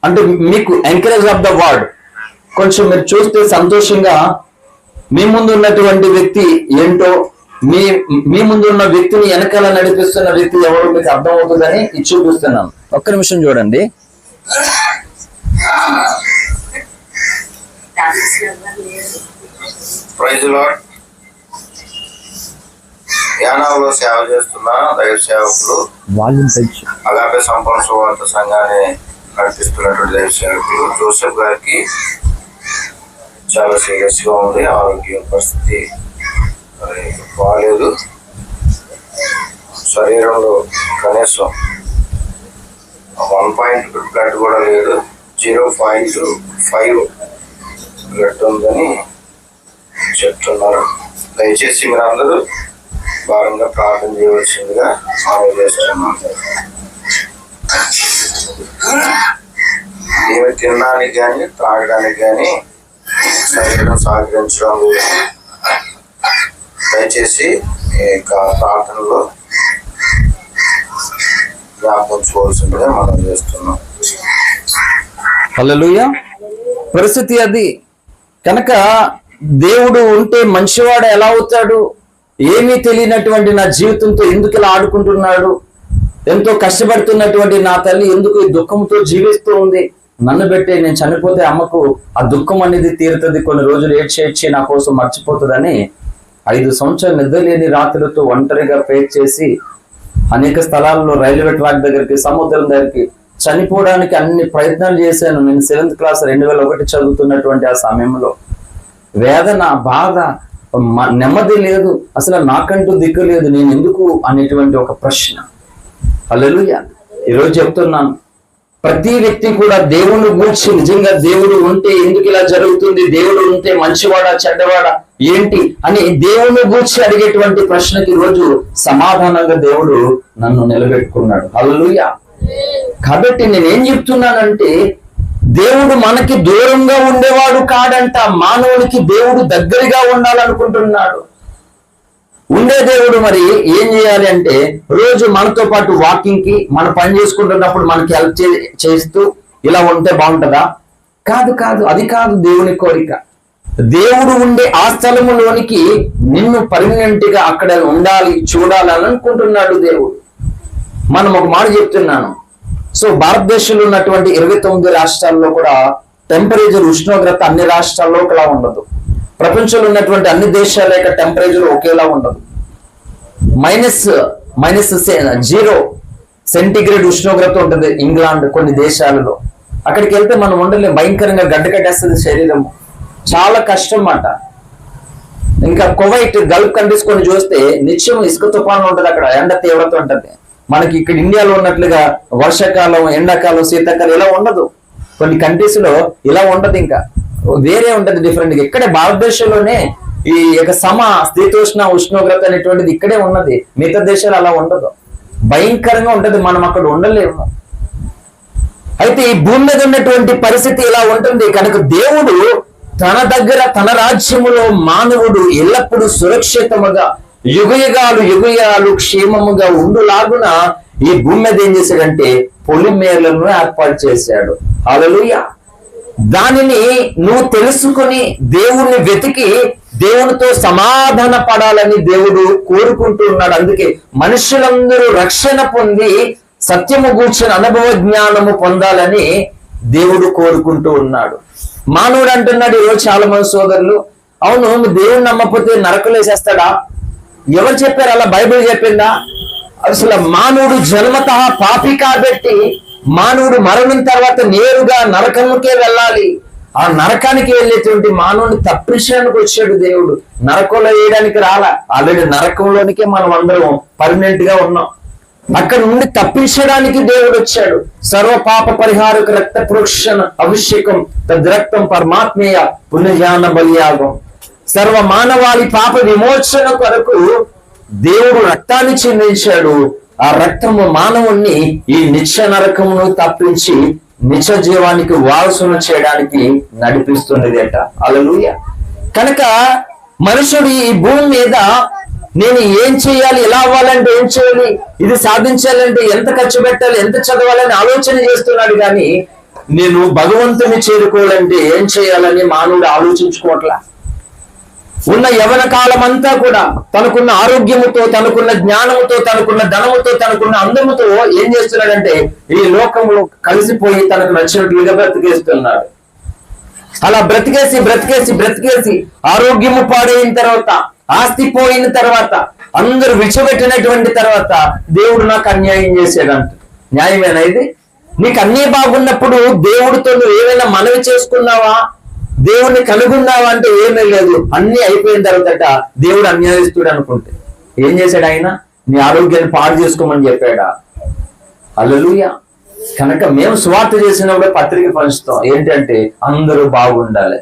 అంటే మీకు ఎంకరేజ్ ఆఫ్ ద వర్డ్ కొంచెం మీరు చూస్తే సంతోషంగా మీ ముందు ఉన్నటువంటి వ్యక్తి ఏంటో, మీ ముందు ఉన్న వ్యక్తిని వెనకాల నడిపిస్తున్న వ్యక్తి ఎవరో మీకు అర్థం అవుతుందని ఇది చూపిస్తున్నాను. ఒక్క నిమిషం చూడండి. Praise lord. యానావులో సేవ చేస్తున్న దైవ సేవకులు, అగాపే సంపూర్ణ సువార్త సంఘాన్ని నడిపిస్తున్నటువంటి దైవ సేవకులు జోసెఫ్ గారికి చాలా సీరియస్ గా ఉంది. ఆరోగ్య పరిస్థితి బాగాలేదు. శరీరంలో కనీసం 1 బ్లడ్ కూడా లేదు, 0.5 బ్లడ్ ఉందని చెప్తున్నారు. దయచేసి మీరందరూ భారంగా ప్రార్థన చేయవలసిందిగా మనం చేస్తున్నాం. ఏమి తినడానికి కానీ తాగడానికి కానీ శరీరం సహకరించడం లేదు. దయచేసి ప్రార్థనలో జ్ఞాపకం మనం చేస్తున్నాం. హల్లెలూయా. పరిస్థితి అది కనుక దేవుడు ఉంటే మంచివాడు ఎలా అవుతాడు? ఏమీ తెలియనటువంటి నా జీవితంతో ఎందుకు ఇలా ఆడుకుంటున్నాడు? ఎంతో కష్టపడుతున్నటువంటి నా తల్లి ఎందుకు ఈ దుఃఖంతో జీవిస్తూ ఉంది? నన్ను బట్టే నేను చనిపోతే అమ్మకు ఆ దుఃఖం అనేది తీరుతుంది, కొన్ని రోజులు ఏడ్చి నా కోసం మర్చిపోతుందని 5 సంవత్సరాలు నిద్రలేని రాత్రులతో ఒంటరిగా ఫేస్ చేసి అనేక స్థలాల్లో రైల్వే ట్రాక్ దగ్గరికి, సముద్రం దగ్గరికి చనిపోవడానికి అన్ని ప్రయత్నాలు చేశాను. నేను 7th క్లాస్ 2001 చదువుతున్నటువంటి ఆ సమయంలో వేదన, బాధ, నెమ్మది లేదు, అసలు నాకంటూ దిక్కు లేదు, నేను ఎందుకు అనేటువంటి ఒక ప్రశ్న. హల్లెలూయా. ఈరోజు చెప్తున్నాను, ప్రతి వ్యక్తి కూడా దేవుని గూర్చి నిజంగా దేవుడు ఉంటే ఎందుకు ఇలా జరుగుతుంది, దేవుడు ఉంటే మంచివాడా చెడ్డవాడా ఏంటి అని దేవుని గూర్చి అడిగేటువంటి ప్రశ్నకి రోజు సమాధానంగా దేవుడు నన్ను నిలబెట్టుకున్నాడు. హల్లెలూయా. కాబట్టి నేనేం చెప్తున్నానంటే, దేవుడు మనకి దూరంగా ఉండేవాడు కాడంట, మానవునికి దేవుడు దగ్గరగా ఉండాలనుకుంటున్నాడు. ఉండే దేవుడు మరి ఏం చేయాలి అంటే, రోజు మనతో పాటు వాకింగ్ కి మన పని చేసుకుంటున్నప్పుడు మనకి హెల్ప్ చేస్తూ ఇలా ఉంటే బాగుంటుందా? కాదు, అది కాదు దేవుని కోరిక. దేవుడు ఉండే ఆ స్థలములోనికి నిన్ను పర్మనెంట్ గా అక్కడ ఉండాలి, చూడాలని అనుకుంటున్నాడు దేవుడు. మనం ఒక మాట చెప్తున్నాను. సో భారతదేశంలో ఉన్నటువంటి 29 రాష్ట్రాల్లో కూడా టెంపరేచర్, ఉష్ణోగ్రత అన్ని రాష్ట్రాల్లో ఒకలా ఉండదు. ప్రపంచంలో ఉన్నటువంటి అన్ని దేశాల యొక్క టెంపరేచర్ ఒకేలా ఉండదు. -0 సెంటిగ్రేడ్ ఉష్ణోగ్రత ఉంటుంది ఇంగ్లాండ్ కొన్ని దేశాలలో. అక్కడికి వెళ్తే మనం ఉండలేం, భయంకరంగా గడ్డ కట్టేస్తుంది శరీరం, చాలా కష్టం అన్నమాట. ఇంకా కువైట్, గల్ఫ్ కంట్రీస్ కొన్ని చూస్తే నిత్యం ఇసుక తుఫాను ఉంటుంది, అక్కడ ఎండ తీవ్రత ఉంటుంది. మనకి ఇక్కడ ఇండియాలో ఉన్నట్లుగా వర్షాకాలం, ఎండాకాలం, శీతాకాలం ఇలా ఉండదు. కొన్ని కంట్రీస్ లో ఇలా ఉండదు, ఇంకా వేరే ఉంటది డిఫరెంట్ గా. ఇక్కడే భారతదేశంలోనే ఈ యొక్క శీతోష్ణ ఉష్ణోగ్రత అనేటువంటిది ఇక్కడే ఉన్నది, మిగతా దేశాలు అలా ఉండదు, భయంకరంగా ఉంటది, మనం అక్కడ ఉండలేము. అయితే ఈ భూమి మీద ఉన్నటువంటి పరిస్థితి ఇలా ఉంటుంది కనుక దేవుడు తన దగ్గర తన రాజ్యములో మానవుడు ఎల్లప్పుడూ సురక్షితముగా యుగయుగాలు క్షేమముగా ఉండులాగున ఈ భూమి మీద ఏం చేశాడంటే పొలిమేరలను ఏర్పాటు చేశాడు. హల్లెలూయా. దానిని నువ్వు తెలుసుకొని దేవుణ్ణి వెతికి దేవునితో సమాధాన పడాలని దేవుడు కోరుకుంటూ ఉన్నాడు. అందుకే మనుషులందరూ రక్షణ పొంది సత్యము గూర్చిన అనుభవ జ్ఞానము పొందాలని దేవుడు కోరుకుంటూ ఉన్నాడు. మానవుడు అంటున్నాడు ఈరోజు చాలా మంది సోదరులు, అవును దేవుని నమ్మకపోతే నరకలు వేసేస్తాడా? ఎవరు చెప్పారు అలా? బైబిల్ చెప్పిందా? అసలు మానవుడు జన్మతః పాపి కాబట్టి మానవుడు మరణం తర్వాత నేరుగా నరకముకే వెళ్ళాలి. ఆ నరకానికి వెళ్ళేటువంటి మానవుని తప్పించడానికి వచ్చాడు దేవుడు. నరకంలో వేయడానికి రాలా. ఆల్రెడీ నరకంలోనికే మనం అందరం పర్మనెంట్ గా ఉన్నాం. అక్కడ నుండి తప్పించడానికి దేవుడు వచ్చాడు. సర్వ పాప పరిహారక రక్త ప్రోక్షణ అభిషేకం తద్రక్తం పరమాత్మీయ పుణ్యజ్ఞాన బలియాగం. సర్వ మానవాళి పాప విమోచన కొరకు దేవుడు రక్తాన్ని చిందించాడు. ఆ రక్తము మానవుణ్ణి ఈ నిత్య నరకమును తప్పించి నిత్య జీవానికి వారసును చేయడానికి నడిపిస్తున్నదేట. హల్లెలూయా. కనుక మనుషుడు ఈ భూమి మీద నేను ఏం చేయాలి, ఎలా అవ్వాలంటే ఏం చేయాలి, ఇది సాధించాలంటే ఎంత ఖర్చు పెట్టాలి, ఎంత చదవాలని ఆలోచన చేస్తున్నాడు. కానీ నేను భగవంతుని చేరుకోవాలంటే ఏం చేయాలని మానవుడు ఆలోచించుకోవట్లా. ఉన్న యవన కాలం అంతా కూడా తనకున్న ఆరోగ్యముతో, తనకున్న జ్ఞానముతో, తనకున్న ధనముతో, తనకున్న అందముతో ఏం చేస్తున్నాడంటే ఈ లోకంలో కలిసిపోయి తనకు నచ్చినట్లుగా బ్రతికేస్తున్నాడు. అలా బ్రతికేసి ఆరోగ్యము పాడైన తర్వాత, ఆస్తి పోయిన తర్వాత, అందరూ విడిచిపెట్టినటువంటి తర్వాత దేవుడు నాకు అన్యాయం చేశాడంట. న్యాయమేనా ఇది? నీకు అన్నీ బాగున్నప్పుడు దేవుడితో నువ్వు ఏమైనా మనవి చేసుకున్నావా? దేవుణ్ణి కనుగొన్నావా అంటే ఏమీ లేదు. అన్ని అయిపోయిన తర్వాత దేవుడు అన్యాయస్తుడు అనుకుంటే ఏం చేశాడు ఆయన? నీ ఆరోగ్యాన్ని పాడు చేసుకోమని చెప్పాడా? హల్లెలూయా. కనుక మేము స్వార్థ చేసినప్పుడు పత్రిక పంచుతాం ఏంటంటే అందరూ బాగుండాలి,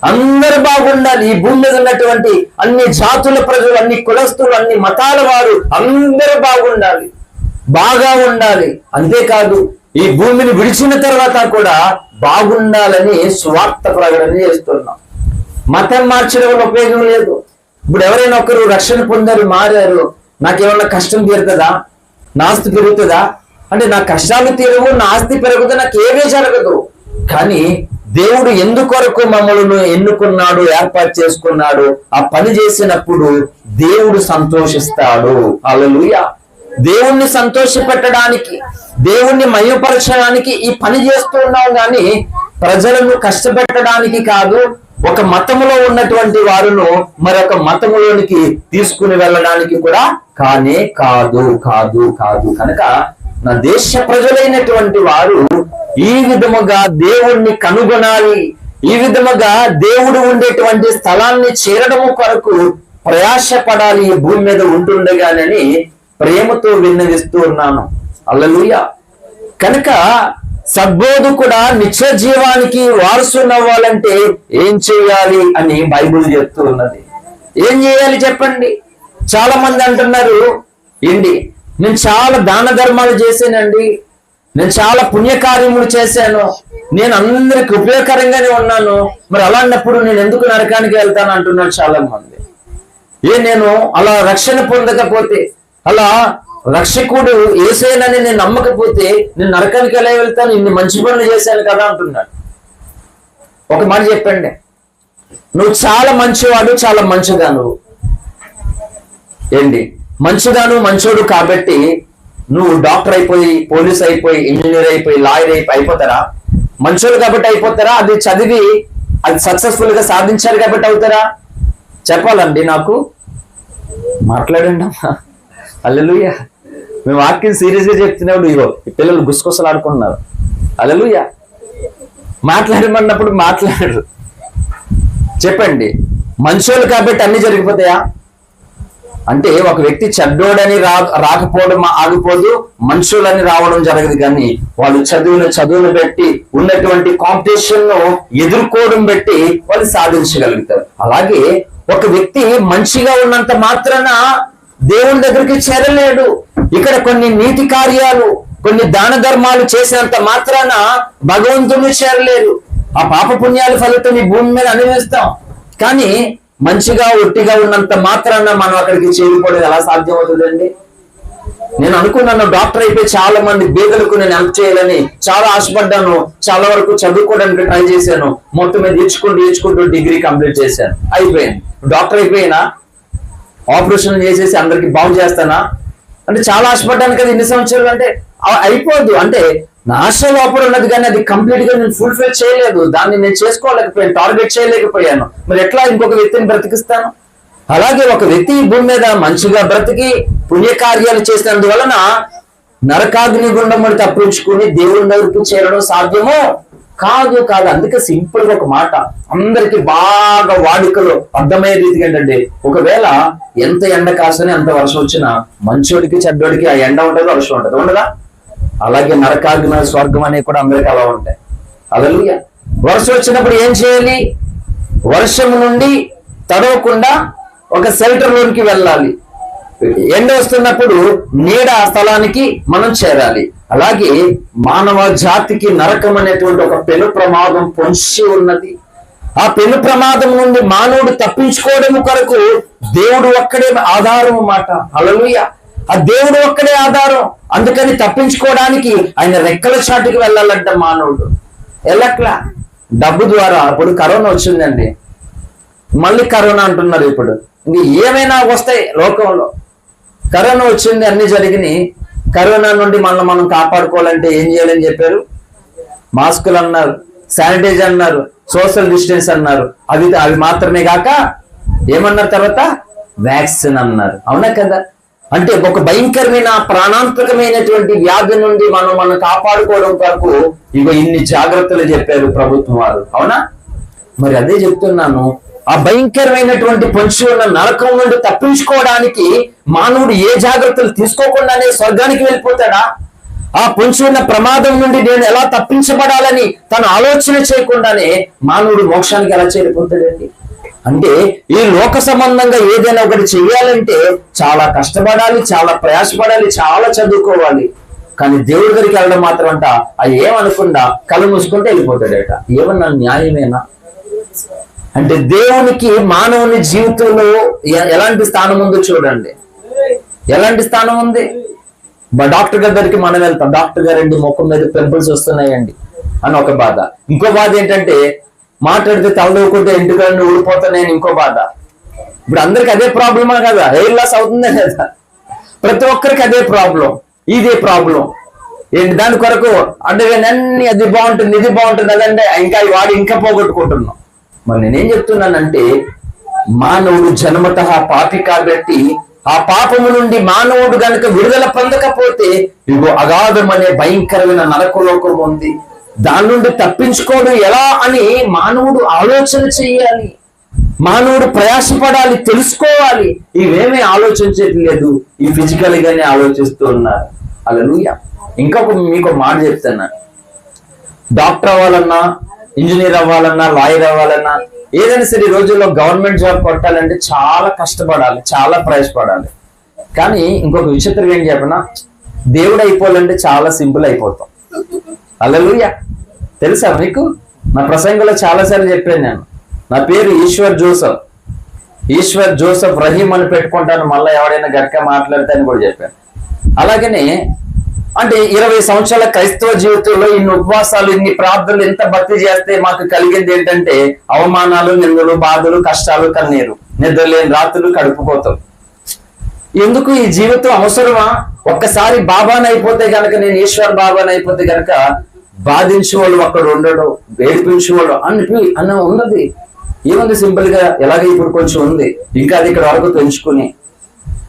అందరూ బాగుండాలి. ఈ భూమి మీద ఉన్నటువంటి అన్ని జాతుల ప్రజలు, అన్ని కులస్తులు, అన్ని మతాల వారు అందరూ బాగుండాలి, బాగా ఉండాలి. అంతేకాదు ఈ భూమిని విడిచిన తర్వాత కూడా బాగుండాలని స్వార్థ ప్రకటన చేస్తున్నాం. మతం మార్చడం వల్ల ఉపయోగం లేదు. ఇప్పుడు ఎవరైనా ఒకరు రక్షణ పొందారు, మారారు, నాకేమన్నా కష్టం తీరుతుందా, నా ఆస్తి పెరుగుతుందా అంటే నా కష్టాలు తీరవు, నా ఆస్తి పెరుగుతుంది, నాకు ఏమీ జరగదు. కానీ దేవుడు ఎందుకొరకు మమ్మల్ని ఎన్నుకున్నాడు, ఏర్పాటు చేసుకున్నాడు, ఆ పని చేసినప్పుడు దేవుడు సంతోషిస్తాడు. హల్లెలూయా. దేవుణ్ణి సంతోష పెట్టడానికి, దేవుణ్ణి మహిమపరచడానికి ఈ పని చేస్తూ ఉన్నాం కానీ ప్రజలను కష్టపెట్టడానికి కాదు. ఒక మతములో ఉన్నటువంటి వారును మరొక మతములోనికి తీసుకుని వెళ్ళడానికి కూడా కానే కాదు. కనుక నా దేశ ప్రజలైనటువంటి వారు ఈ విధముగా దేవుణ్ణి కనుగొనాలి, ఈ విధముగా దేవుడు ఉండేటువంటి స్థలాన్ని చేరడము కొరకు ప్రయాసపడాలి ఈ భూమి మీద ఉంటుండగానని ప్రేమతో విన్నవిస్తూ ఉన్నాను. హల్లెలూయా. కనుక సద్బోధకుడా నిత్య జీవానికి వారసునవ్వాలంటే ఏం చేయాలి అని బైబిల్ చెప్తూ ఉన్నది. ఏం చేయాలి చెప్పండి? చాలా మంది అంటున్నారు ఏంటి, నేను చాలా దాన ధర్మాలు చేశానండి, నేను చాలా పుణ్యకార్యములు చేశాను, నేను అందరికి ఉపయోగకరంగానే ఉన్నాను, మరి అలాంటప్పుడు నేను ఎందుకు నరకానికి వెళ్తాను అంటున్నారు చాలా మంది. నేను అలా రక్షణ పొందకపోతే, అలా రక్షకుడు యేసేనని నేను నమ్మకపోతే నేను నరకానికి ఎలా వెళ్తాను, ఇన్ని మంచి పనులు చేశాను కదా అంటున్నాడు. ఒక మాట చెప్పండి, నువ్వు చాలా మంచివాడు, చాలా మంచిగా నువ్వు ఏంటి మంచిగాను మంచోడు కాబట్టి నువ్వు డాక్టర్ అయిపోయి, పోలీస్ అయిపోయి, ఇంజనీర్ అయిపోయి, లాయర్ అయిపోతారా? మంచోడు కాబట్టి అయిపోతారా? అది చదివి అది సక్సెస్ఫుల్ గా సాధించారు కాబట్టి అవుతారా? చెప్పాలండి, నాకు మాట్లాడండి అమ్మా. హల్లెలూయా. మేము వాక్యం సీరియస్ గా చెప్తున్నప్పుడు ఇగో ఈ పిల్లలు గుసగుసలు ఆడుకుంటున్నారు. హల్లెలూయా. మాట్లాడమన్నప్పుడు మాట్లాడరు. చెప్పండి, మంచోళ్ళు కాబట్టి అన్ని జరిగిపోతాయా? అంటే ఒక వ్యక్తి చెడ్డోడని రాకపోవడం ఆగిపోదు, మనుషులని రావడం జరగదు. కానీ వాళ్ళు చదువును బట్టి, ఉన్నటువంటి కాంపిటీషన్ ను ఎదుర్కోవడం బట్టి వాళ్ళు సాధించగలుగుతారు. అలాగే ఒక వ్యక్తి మంచిగా ఉన్నంత మాత్రాన దేవుని దగ్గరికి చేరలేడు. ఇక్కడ కొన్ని నీతి కార్యాలు, కొన్ని దాన ధర్మాలు చేసినంత మాత్రాన భగవంతుని చేరలేరు. ఆ పాప పుణ్యాల ఫలితం ఈ భూమి మీద అనుభవిస్తాం. కానీ మంచిగా ఒట్టిగా ఉన్నంత మాత్రాన మనం అక్కడికి చేరిపోవడం ఎలా సాధ్యం అవుతుందండి? నేను అనుకున్నాను డాక్టర్ అయిపోయి చాలా మంది బీదలకు నేను హెల్ప్ చేయాలని చాలా ఆశపడ్డాను. చాలా వరకు చదువుకోవడానికి ట్రై చేశాను. మొత్తం మీద నేర్చుకుంటూ డిగ్రీ కంప్లీట్ చేశాను. అయిపోయింది. డాక్టర్ అయిపోయినా ఆపరేషన్ చేసేసి అందరికి బాగు చేస్తానా అంటే చాలా ఆశపడ్డాను కదా ఇన్ని సంవత్సరాలు. అంటే అయిపోద్దు. అంటే నా ఆశ లోపల ఉన్నది కానీ అది కంప్లీట్ గా నేను ఫుల్ఫిల్ చేయలేదు. దాన్ని నేను చేసుకోలేకపోయాను, టార్గెట్ చేయలేకపోయాను. మరి ఎట్లా ఇంకొక వ్యక్తిని బ్రతికిస్తాను? అలాగే ఒక వ్యక్తి ఈ భూమి మీద మంచిగా బ్రతికి పుణ్యకార్యాలు చేసినందువలన నరకాగ్ని గుండం మరి తప్పించుకుని దేవుని దగ్గరికి చేరడం సాధ్యమో కాదు. అందుకే సింపుల్ గా ఒక మాట అందరికి బాగా వాడుకలో అర్థమయ్యే రీతిగా ఏంటంటే, ఒకవేళ ఎంత ఎండ కాసని ఎంత వర్షం వచ్చినా మంచోడికి చెడ్డోడికి ఆ ఎండ ఉంటుంది, వర్షం ఉంటుంది, ఉండదా? అలాగే నరకాగ్ని స్వర్గం అనేవి కూడా అందరికి అలా ఉంటాయి. హల్లెలూయా. వర్షం వచ్చినప్పుడు ఏం చేయాలి? వర్షం నుండి తడవకుండా ఒక షెల్టర్ లోనికి వెళ్ళాలి. ఎండ వస్తున్నప్పుడు నీడ స్థలానికి మనం చేరాలి. అలాగే మానవ జాతికి నరకం అనేటువంటి ఒక పెను ప్రమాదం పొంచి ఉన్నది. ఆ పెను ప్రమాదం నుండి మానవుడు తప్పించుకోవడం కొరకు దేవుడు ఒక్కడే ఆధారం మాట. హల్లెలూయా. ఆ దేవుడు ఒక్కడే ఆధారం. అందుకని తప్పించుకోవడానికి ఆయన రెక్కల చాటుకి వెళ్ళాలంట మానవుడు. ఎల్లట్లా డబ్బు ద్వారా. ఇప్పుడు కరోనా వచ్చిందండి, మళ్ళీ కరోనా అంటున్నారు. ఇప్పుడు ఇంక ఏమైనా వస్తాయి లోకంలో. కరోనా వచ్చింది, అన్ని జరిగినాయి. కరోనా నుండి మనం కాపాడుకోవాలంటే ఏం చేయాలని చెప్పారు? మాస్కులు అన్నారు, శానిటైజర్ అన్నారు, సోషల్ డిస్టెన్స్ అన్నారు. అవి మాత్రమే కాక ఏమన్నారు తర్వాత? వ్యాక్సిన్ అన్నారు. అవునా కదా? అంటే ఒక భయంకరమైన ప్రాణాంతకమైనటువంటి వ్యాధి నుండి మనం కాపాడుకోవడం కొరకు ఇన్ని జాగ్రత్తలు చెప్పారు ప్రభుత్వం వారు. అవునా? మరి అదే చెప్తున్నాను, ఆ భయంకరమైనటువంటి పొంచి ఉన్న నరకం నుండి తప్పించుకోవడానికి మానవుడు ఏ జాగ్రత్తలు తీసుకోకుండానే స్వర్గానికి వెళ్ళిపోతాడా? ఆ పొంచి ఉన్న ప్రమాదం నుండి నేను ఎలా తప్పించబడాలని తను ఆలోచన చేయకుండానే మానవుడు మోక్షానికి ఎలా చేరిపోతాడండి? అంటే ఈ లోక సంబంధంగా ఏదైనా ఒకటి చెయ్యాలంటే చాలా కష్టపడాలి, చాలా ప్రయాసపడాలి, చాలా చదువుకోవాలి. కానీ దేవుడి దగ్గరికి వెళ్ళడం మాత్రం అంట ఏమనుకుండా కళ్ళు మూసుకుంటే వెళ్ళిపోతాడట. ఏమన్నా న్యాయమేనా? అంటే దేవునికి మానవుని జీవితంలో ఎలాంటి స్థానం ఉందో చూడండి. ఎలాంటి స్థానం ఉంది? డాక్టర్ గారి దగ్గరికి మనం వెళ్తాం. డాక్టర్ గారండి ముఖం మీద పింపుల్స్ వస్తున్నాయండి అని ఒక బాధ. ఇంకో బాధ ఏంటంటే మాట్లాడితే తలదూకుంటే ఇంటికాడిని ఊడిపోతానని ఇంకో బాధ. ఇప్పుడు అందరికి అదే ప్రాబ్లమా కదా? హెయిర్ లాస్ అవుతుందే కదా? ప్రతి ఒక్కరికి అదే ప్రాబ్లం, ఇదే ప్రాబ్లం. ఏంటి దాని కొరకు అంటే అన్ని అది బాగుంటుంది, ఇది బాగుంటుంది, అదంటే ఇంకా వాడి ఇంకా పోగొట్టుకుంటున్నాం. మరి నేనేం చెప్తున్నానంటే మానవుడు జన్మతః పాపి కాబట్టి ఆ పాపము నుండి మానవుడు గనుక విడుదల పొందకపోతే ఇగో అగాధం అనే భయంకరమైన నరకలోకం ఉంది. దాని నుండి తప్పించుకోవడం ఎలా అని మానవుడు ఆలోచన చెయ్యాలి, మానవుడు ప్రయాసపడాలి, తెలుసుకోవాలి. ఇవేమీ ఆలోచించట్లేదు, ఈ ఫిజికల్ గానే ఆలోచిస్తూ ఉన్నారు. హల్లెలూయా. మీకు మాట చెప్తున్నా, డాక్టర్ అవ్వాలన్నా, ఇంజనీర్ అవ్వాలన్నా, లాయర్ అవ్వాలన్నా, ఏదైనా సరే ఈ రోజుల్లో గవర్నమెంట్ జాబ్ కొట్టాలంటే చాలా కష్టపడాలి, చాలా ప్రయాసపడాలి. కానీ ఇంకొక విచిత్రం ఏం చెప్పనా, దేవుడు అయిపోవాలంటే చాలా సింపుల్ అయిపోతాం. హల్లెలూయా. తెలుసా మీకు? నా ప్రసంగంలో చాలాసార్లు చెప్పాను నేను. నా పేరు ఈశ్వర్ జోసెఫ్ రహీం అని పెట్టుకుంటాను. మళ్ళీ ఎవడైనా గట్టిగా మాట్లాడితే అని కూడా చెప్పాను. అలాగనే అంటే 20 సంవత్సరాల క్రైస్తవ జీవితంలో ఇన్ని ఉపవాసాలు, ఇన్ని ప్రార్థనలు, ఎంత భక్తి చేస్తే మాకు కలిగింది ఏంటంటే అవమానాలు, నిందలు, బాధలు, కష్టాలు, కన్నీరు, నిద్రలేని రాత్రులు, కడుపుకోతాం. ఎందుకు ఈ జీవితం అవసరమా? ఒక్కసారి బాబాని అయిపోతే గనక, నేను ఈశ్వర్ బాబాని అయిపోతే గనక బాధించేవాళ్ళు అక్కడ ఉండడం, ఏడిపించేవాళ్ళు అన్న ఉన్నది. ఏముంది? సింపుల్ గా ఎలాగ ఇప్పుడు కొంచెం ఉంది, ఇంకా అది ఇక్కడ వరకు పెంచుకొని,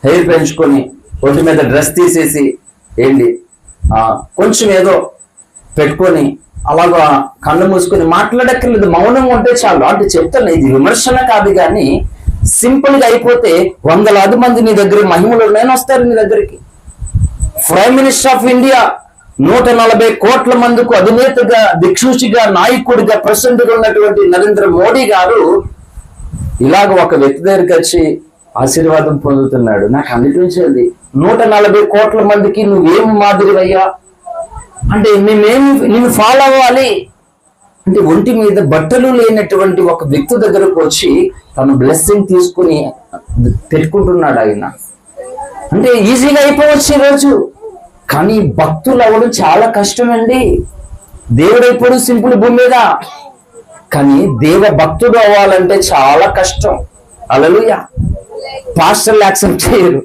హెయిర్ పెంచుకొని, ఒంటి మీద డ్రెస్ తీసేసి ఏంటి కొంచెం ఏదో పెట్టుకొని అలాగా కళ్ళు మూసుకొని మాట్లాడక్కర్లేదు, మౌనంగా ఉంటే చాలు. అంటే చెప్తాను, ఇది విమర్శన కాదు, కానీ సింపుల్ గా అయిపోతే 100,000 మంది నీ దగ్గర మహిమలు నేను వస్తారు నీ దగ్గరికి. ప్రైమ్ మినిస్టర్ ఆఫ్ ఇండియా 140 కోట్ల మందికి అధినేతగా, దిక్సూచిగా, నాయకుడిగా, ప్రెసిడెంట్ గా ఉన్నటువంటి నరేంద్ర మోడీ గారు ఇలాగ ఒక వ్యక్తి దగ్గరికి వచ్చి ఆశీర్వాదం పొందుతున్నాడు. నాకు అనిపించేది 140 కోట్ల మందికి నువ్వేం మాదిరివయ్యా? అంటే నిన్ను ఫాలో అవ్వాలి అంటే ఒంటి మీద బట్టలు లేనటువంటి ఒక వ్యక్తి దగ్గరకు వచ్చి తన బ్లెస్సింగ్ తీసుకుని పెట్టుకుంటున్నాడు ఆయన. అంటే ఈజీగా అయిపోవచ్చు ఈరోజు, కానీ భక్తులు అవ్వడం చాలా కష్టం అండి. దేవుడు అయిపోవడం సింపుల్ భూమి మీద, కానీ దేవ భక్తుడు అవ్వాలంటే చాలా కష్టం. హల్లెలూయా. పాస్టర్లు యాక్సెప్ట్ చేయరు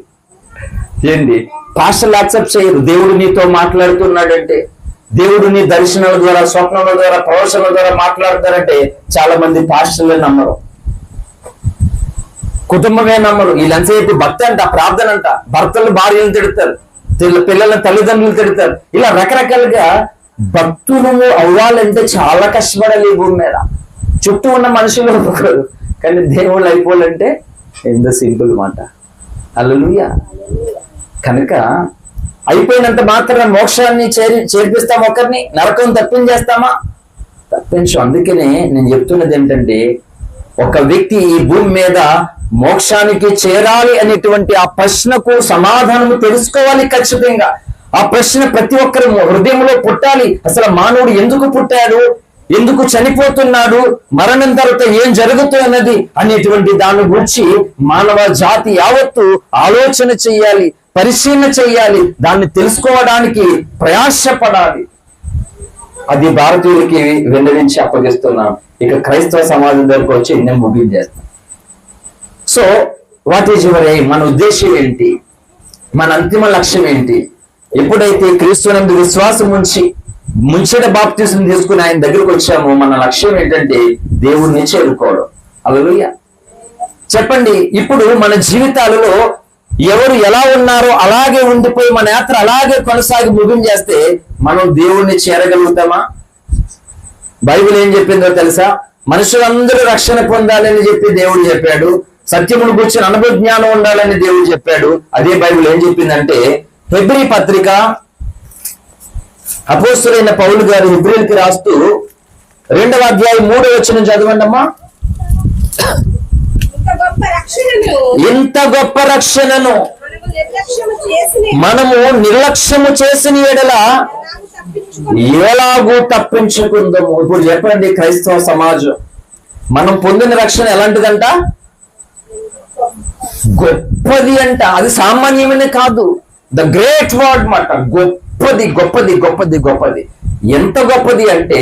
ఏంటి, పాస్టర్లు యాక్సెప్ట్ చేయరు. దేవుడు నీతో మాట్లాడుతున్నాడంటే, దేవుడు నీ దర్శనాల ద్వారా, స్వప్నాల ద్వారా, ప్రవచనాల ద్వారా మాట్లాడతారంటే చాలా మంది పాస్టర్లే నమ్మరు, కుటుంబమే నమ్మరు. వీళ్ళంతసేపు భక్తి అంట, ప్రార్థన అంట, భర్తలు భార్యలు తిడతారు, పిల్లల తల్లిదండ్రులు తిడతారు. ఇలా రకరకాలుగా భక్తులు అవ్వాలంటే చాలా కష్టపడాలి ఈ భూమి మీద. చుట్టూ ఉన్న మనుషులు ఒప్పుకోరు, కానీ దేవుళ్ళు అయిపోవాలంటే ఎంత సింపుల్ మాట. హల్లెలూయా. కనుక అయిపోయినంత మాత్రం మోక్షాన్ని చేర్పిస్తాం ఒకరిని, నరకం తప్పించేస్తామా? తప్పించు. అందుకనే నేను చెప్తున్నది ఏంటంటే, ఒక వ్యక్తి ఈ భూమి మీద మోక్షానికి చేరాలి అనేటువంటి ఆ ప్రశ్నకు సమాధానము తెలుసుకోవాలి ఖచ్చితంగా. ఆ ప్రశ్న ప్రతి ఒక్కరి హృదయంలో పుట్టాలి. అసలు మానవుడు ఎందుకు పుట్టాడు, ఎందుకు చనిపోతున్నాడు, మరణం తర్వాత ఏం జరుగుతున్నది అనేటువంటి దాని గురించి మానవ జాతి యావత్తు ఆలోచన చెయ్యాలి, పరిశీలన చెయ్యాలి, దాన్ని తెలుసుకోవడానికి ప్రయాసపడాలి. అది భారతీయులకి విన్నవించి అప్పగిస్తున్నాం. ఇక క్రైస్తవ సమాజం దగ్గరకు వచ్చి నేను ముగించేస్తాను. So what is your aim? మన ఉద్దేశం ఏంటి, మన అంతిమ లక్ష్యం ఏంటి? ఎప్పుడైతే క్రీస్తునందు విశ్వాసం ముంచట బాప్తిసం తీసుకుని ఆయన దగ్గరకు వచ్చామో మన లక్ష్యం ఏంటంటే దేవుణ్ణి చేరుకోవడం. హల్లెలూయా. చెప్పండి, ఇప్పుడు మన జీవితాలలో ఎవరు ఎలా ఉన్నారో అలాగే ఉండిపోయి మన యాత్ర అలాగే కొనసాగి ముగించేస్తే మనం దేవుణ్ణి చేరగలుగుతామా? బైబిల్ ఏం చెప్పిందో తెలుసా? మనుషులందరూ రక్షణ పొందాలని చెప్పి దేవుడు చెప్పాడు. సత్యమును కూర్చొని అనుభవ జ్ఞానం ఉండాలని దేవుడు చెప్పాడు. అదే బైబిల్ ఏం చెప్పిందంటే, హెబ్రీ పత్రిక అపోస్తలుడైన పౌలు గారు హెబ్రీయులకు రాస్తూ 2వ అధ్యాయం 3వ వచనం చదవండి అమ్మా. ఇంత గొప్ప రక్షణను మనము నిర్లక్ష్యము చేసిన ఎడల ఎలాగూ తప్పించుకుందాము. ఇప్పుడు చెప్పండి, క్రైస్తవ సమాజం మనం పొందిన రక్షణ ఎలాంటిదంట? గొప్పది అంట. అది సామాన్యమైన కాదు, ద గ్రేట్ వర్డ్ మాట. గొప్పది గొప్పది గొప్పది గొప్పది. ఎంత గొప్పది అంటే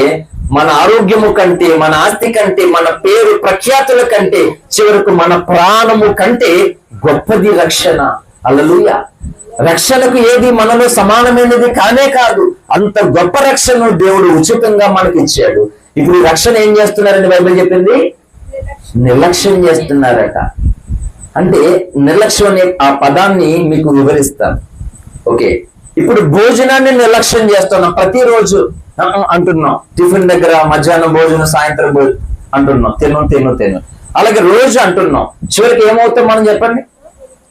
మన ఆరోగ్యము కంటే, మన ఆస్తి కంటే, మన పేరు ప్రఖ్యాతుల కంటే, చివరకు మన ప్రాణము కంటే గొప్పది రక్షణ. హల్లెలూయా. రక్షణకు ఏది మనలో సమానమైనది కానే కాదు. అంత గొప్ప రక్షణ దేవుడు ఉచితంగా మనకి ఇచ్చాడు. ఇప్పుడు ఈ రక్షణ ఏం చేస్తున్నారని బైబిల్ చెప్పింది? నిర్లక్ష్యం చేస్తున్నారట. అంటే నిర్లక్ష్యం అనే ఆ పదాన్ని మీకు వివరిస్తాను. ఓకే, ఇప్పుడు భోజనాన్ని నిర్లక్ష్యం చేస్తున్నాం. ప్రతిరోజు అంటున్నాం, టిఫిన్ దగ్గర మధ్యాహ్నం భోజనం, సాయంత్రం భోజనం అంటున్నాం, తిను. అలాగే రోజు అంటున్నాం. చివరికి ఏమవుతాం మనం చెప్పండి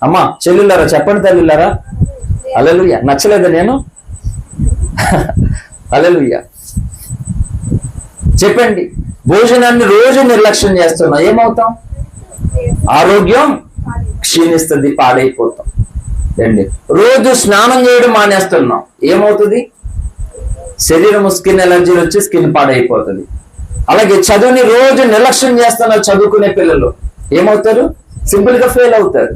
అమ్మా, చెల్లులారా చెప్పండి, తల్లులారా. హల్లెలూయా. నచ్చలేదా నేను? హల్లెలూయా. చెప్పండి, భోజనాన్ని రోజు నిర్లక్ష్యం చేస్తున్నాం, ఏమవుతాం? ఆరోగ్యం క్షీణిస్తుంది, పాడైపోతాం. అండి, రోజు స్నానం చేయడం మానేస్తున్నాం, ఏమవుతుంది? శరీరం స్కిన్ ఎలర్జీలు వచ్చి స్కిన్ పాడైపోతుంది. అలాగే చదువుని రోజు నిర్లక్ష్యం చేస్తున్నారు చదువుకునే పిల్లలు, ఏమవుతారు? సింపుల్ గా ఫెయిల్ అవుతారు.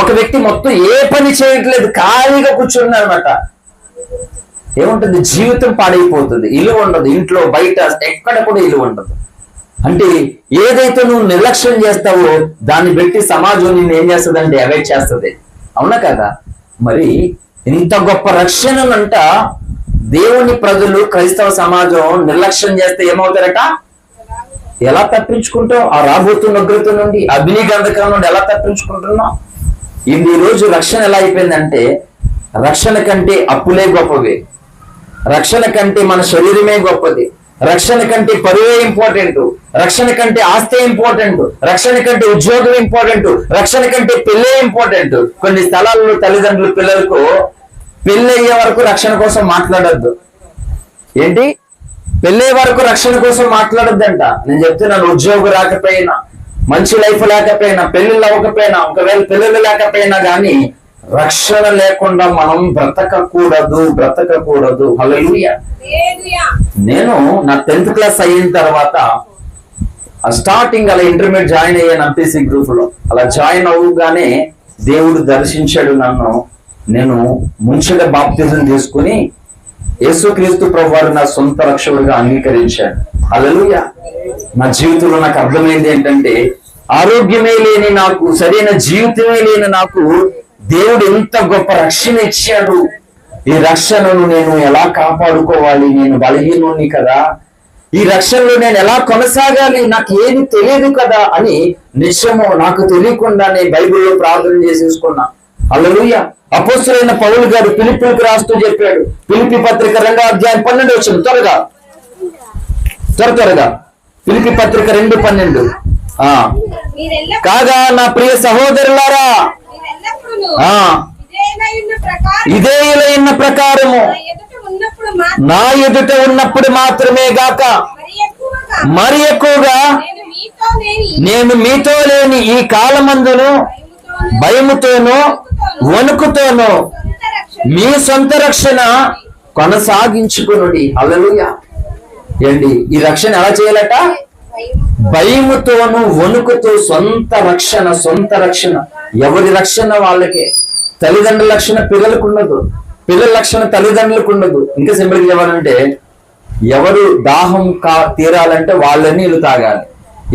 ఒక వ్యక్తి మొత్తం ఏ పని చేయట్లేదు, ఖాళీగా కూర్చున్నారు అనమాట, ఏముంటుంది? జీవితం పాడైపోతుంది. ఇల్లు ఉండదు, ఇంట్లో బయట ఎక్కడ కూడా ఇల్లు ఉండదు. అంటే ఏదైతే నువ్వు నిర్లక్ష్యం చేస్తావో దాన్ని బట్టి సమాజం నిన్ను ఏం చేస్తుంది? అవాయిడ్ చేస్తుంది. అవునా కదా? మరి ఇంత గొప్ప రక్షణనంట దేవుని ప్రజలు, క్రైస్తవ సమాజం నిర్లక్ష్యం చేస్తే ఏమవుతారట? ఎలా తప్పించుకుంటావు? ఆ రాబోతున్న ఉగ్రత నుండి, అగ్ని గంధకం నుండి ఎలా తప్పించుకుంటున్నావు? ఇది ఈ రోజు రక్షణ ఎలా అయిపోయిందంటే, రక్షణ కంటే అప్పులే గొప్పవి, రక్షణ కంటే మన శరీరమే గొప్పది, రక్షణ కంటే పరువే ఇంపార్టెంట్, రక్షణ కంటే ఆస్తే ఇంపార్టెంట్, రక్షణ కంటే ఉద్యోగం ఇంపార్టెంట్, రక్షణ కంటే పెళ్ళే ఇంపార్టెంట్. కొన్ని స్థలాల్లో తల్లిదండ్రులు పిల్లలకు పెళ్ళయ్యే వరకు రక్షణ కోసం మాట్లాడొద్దు. ఏంటి? పెళ్ళయ్యే వరకు రక్షణ కోసం మాట్లాడొద్దంట. నేను చెప్తున్నాను, ఉద్యోగం రాకపోయినా, మంచి లైఫ్ లేకపోయినా, పెళ్ళిళ్ళు అవ్వకపోయినా, ఒకవేళ పెళ్ళిళ్ళు లేకపోయినా కానీ రక్షణ లేకుండా మనం బ్రతకకూడదు. హల్లెలూయా. నేను నా 10th క్లాస్ అయిన తర్వాత స్టార్టింగ్ అలా ఇంటర్మీడియట్ జాయిన్ అయ్యాను ఎంపీసీ గ్రూప్ లో. అలా జాయిన్ అవ్వగానే దేవుడు దర్శించాడు నన్ను. నేను ముంచుగా బాప్తిజం తీసుకుని యేసుక్రీస్తు ప్రభువారు నా సొంత రక్షకుడిగా అంగీకరించాను. హల్లెలూయా. నా జీవితంలో నాకు అర్థమైంది ఏంటంటే, ఆరోగ్యమే లేని నాకు, సరైన జీవితమే లేని నాకు దేవుడు ఎంత గొప్ప రక్షణ ఇచ్చాడు. ఈ రక్షణను నేను ఎలా కాపాడుకోవాలి? నేను బలహీనుణ్ణి కదా, ఈ రక్షణలో నేను ఎలా కొనసాగాలి? నాకు ఏది తెలియదు కదా అని నిజము నాకు తెలియకుండానే బైబిల్లో ప్రార్థన చేసేసుకున్నా. హల్లెలూయా. అపోస్తలుడైన పౌలు గారు ఫిలిప్పీయులకు రాస్తూ చెప్పాడు, ఫిలిప్పీ పత్రిక 2వ అధ్యాయం 12 వచనం. త్వరగా ఫిలిప్పీ పత్రిక 2:12. కాగా నా ప్రియ సహోదరులారా, ఇదేయులైన ప్రకారము నా ఎదుట ఉన్నప్పుడు మాత్రమే గాక మరి ఎక్కువగా నేను మీతో లేని ఈ కాలమందును భయముతోనూ వణుకుతోనూ మీ సొంత రక్షణ కొనసాగించుకునుడి. హల్లెలూయా. ఏంటి ఈ రక్షణ ఎలా చేయాలట? భయముతోను వణుకుతో సొంత రక్షణ. ఎవరి రక్షణ వాళ్ళకే. తల్లిదండ్రుల రక్షణ పిల్లలకు ఉండదు, పిల్లల రక్షణ తల్లిదండ్రులకు ఉండదు. ఇంకా సింపుల్గా చెప్పాలంటే, ఎవరు దాహం తీరాలంటే వాళ్ళే నీళ్ళు తాగాలి,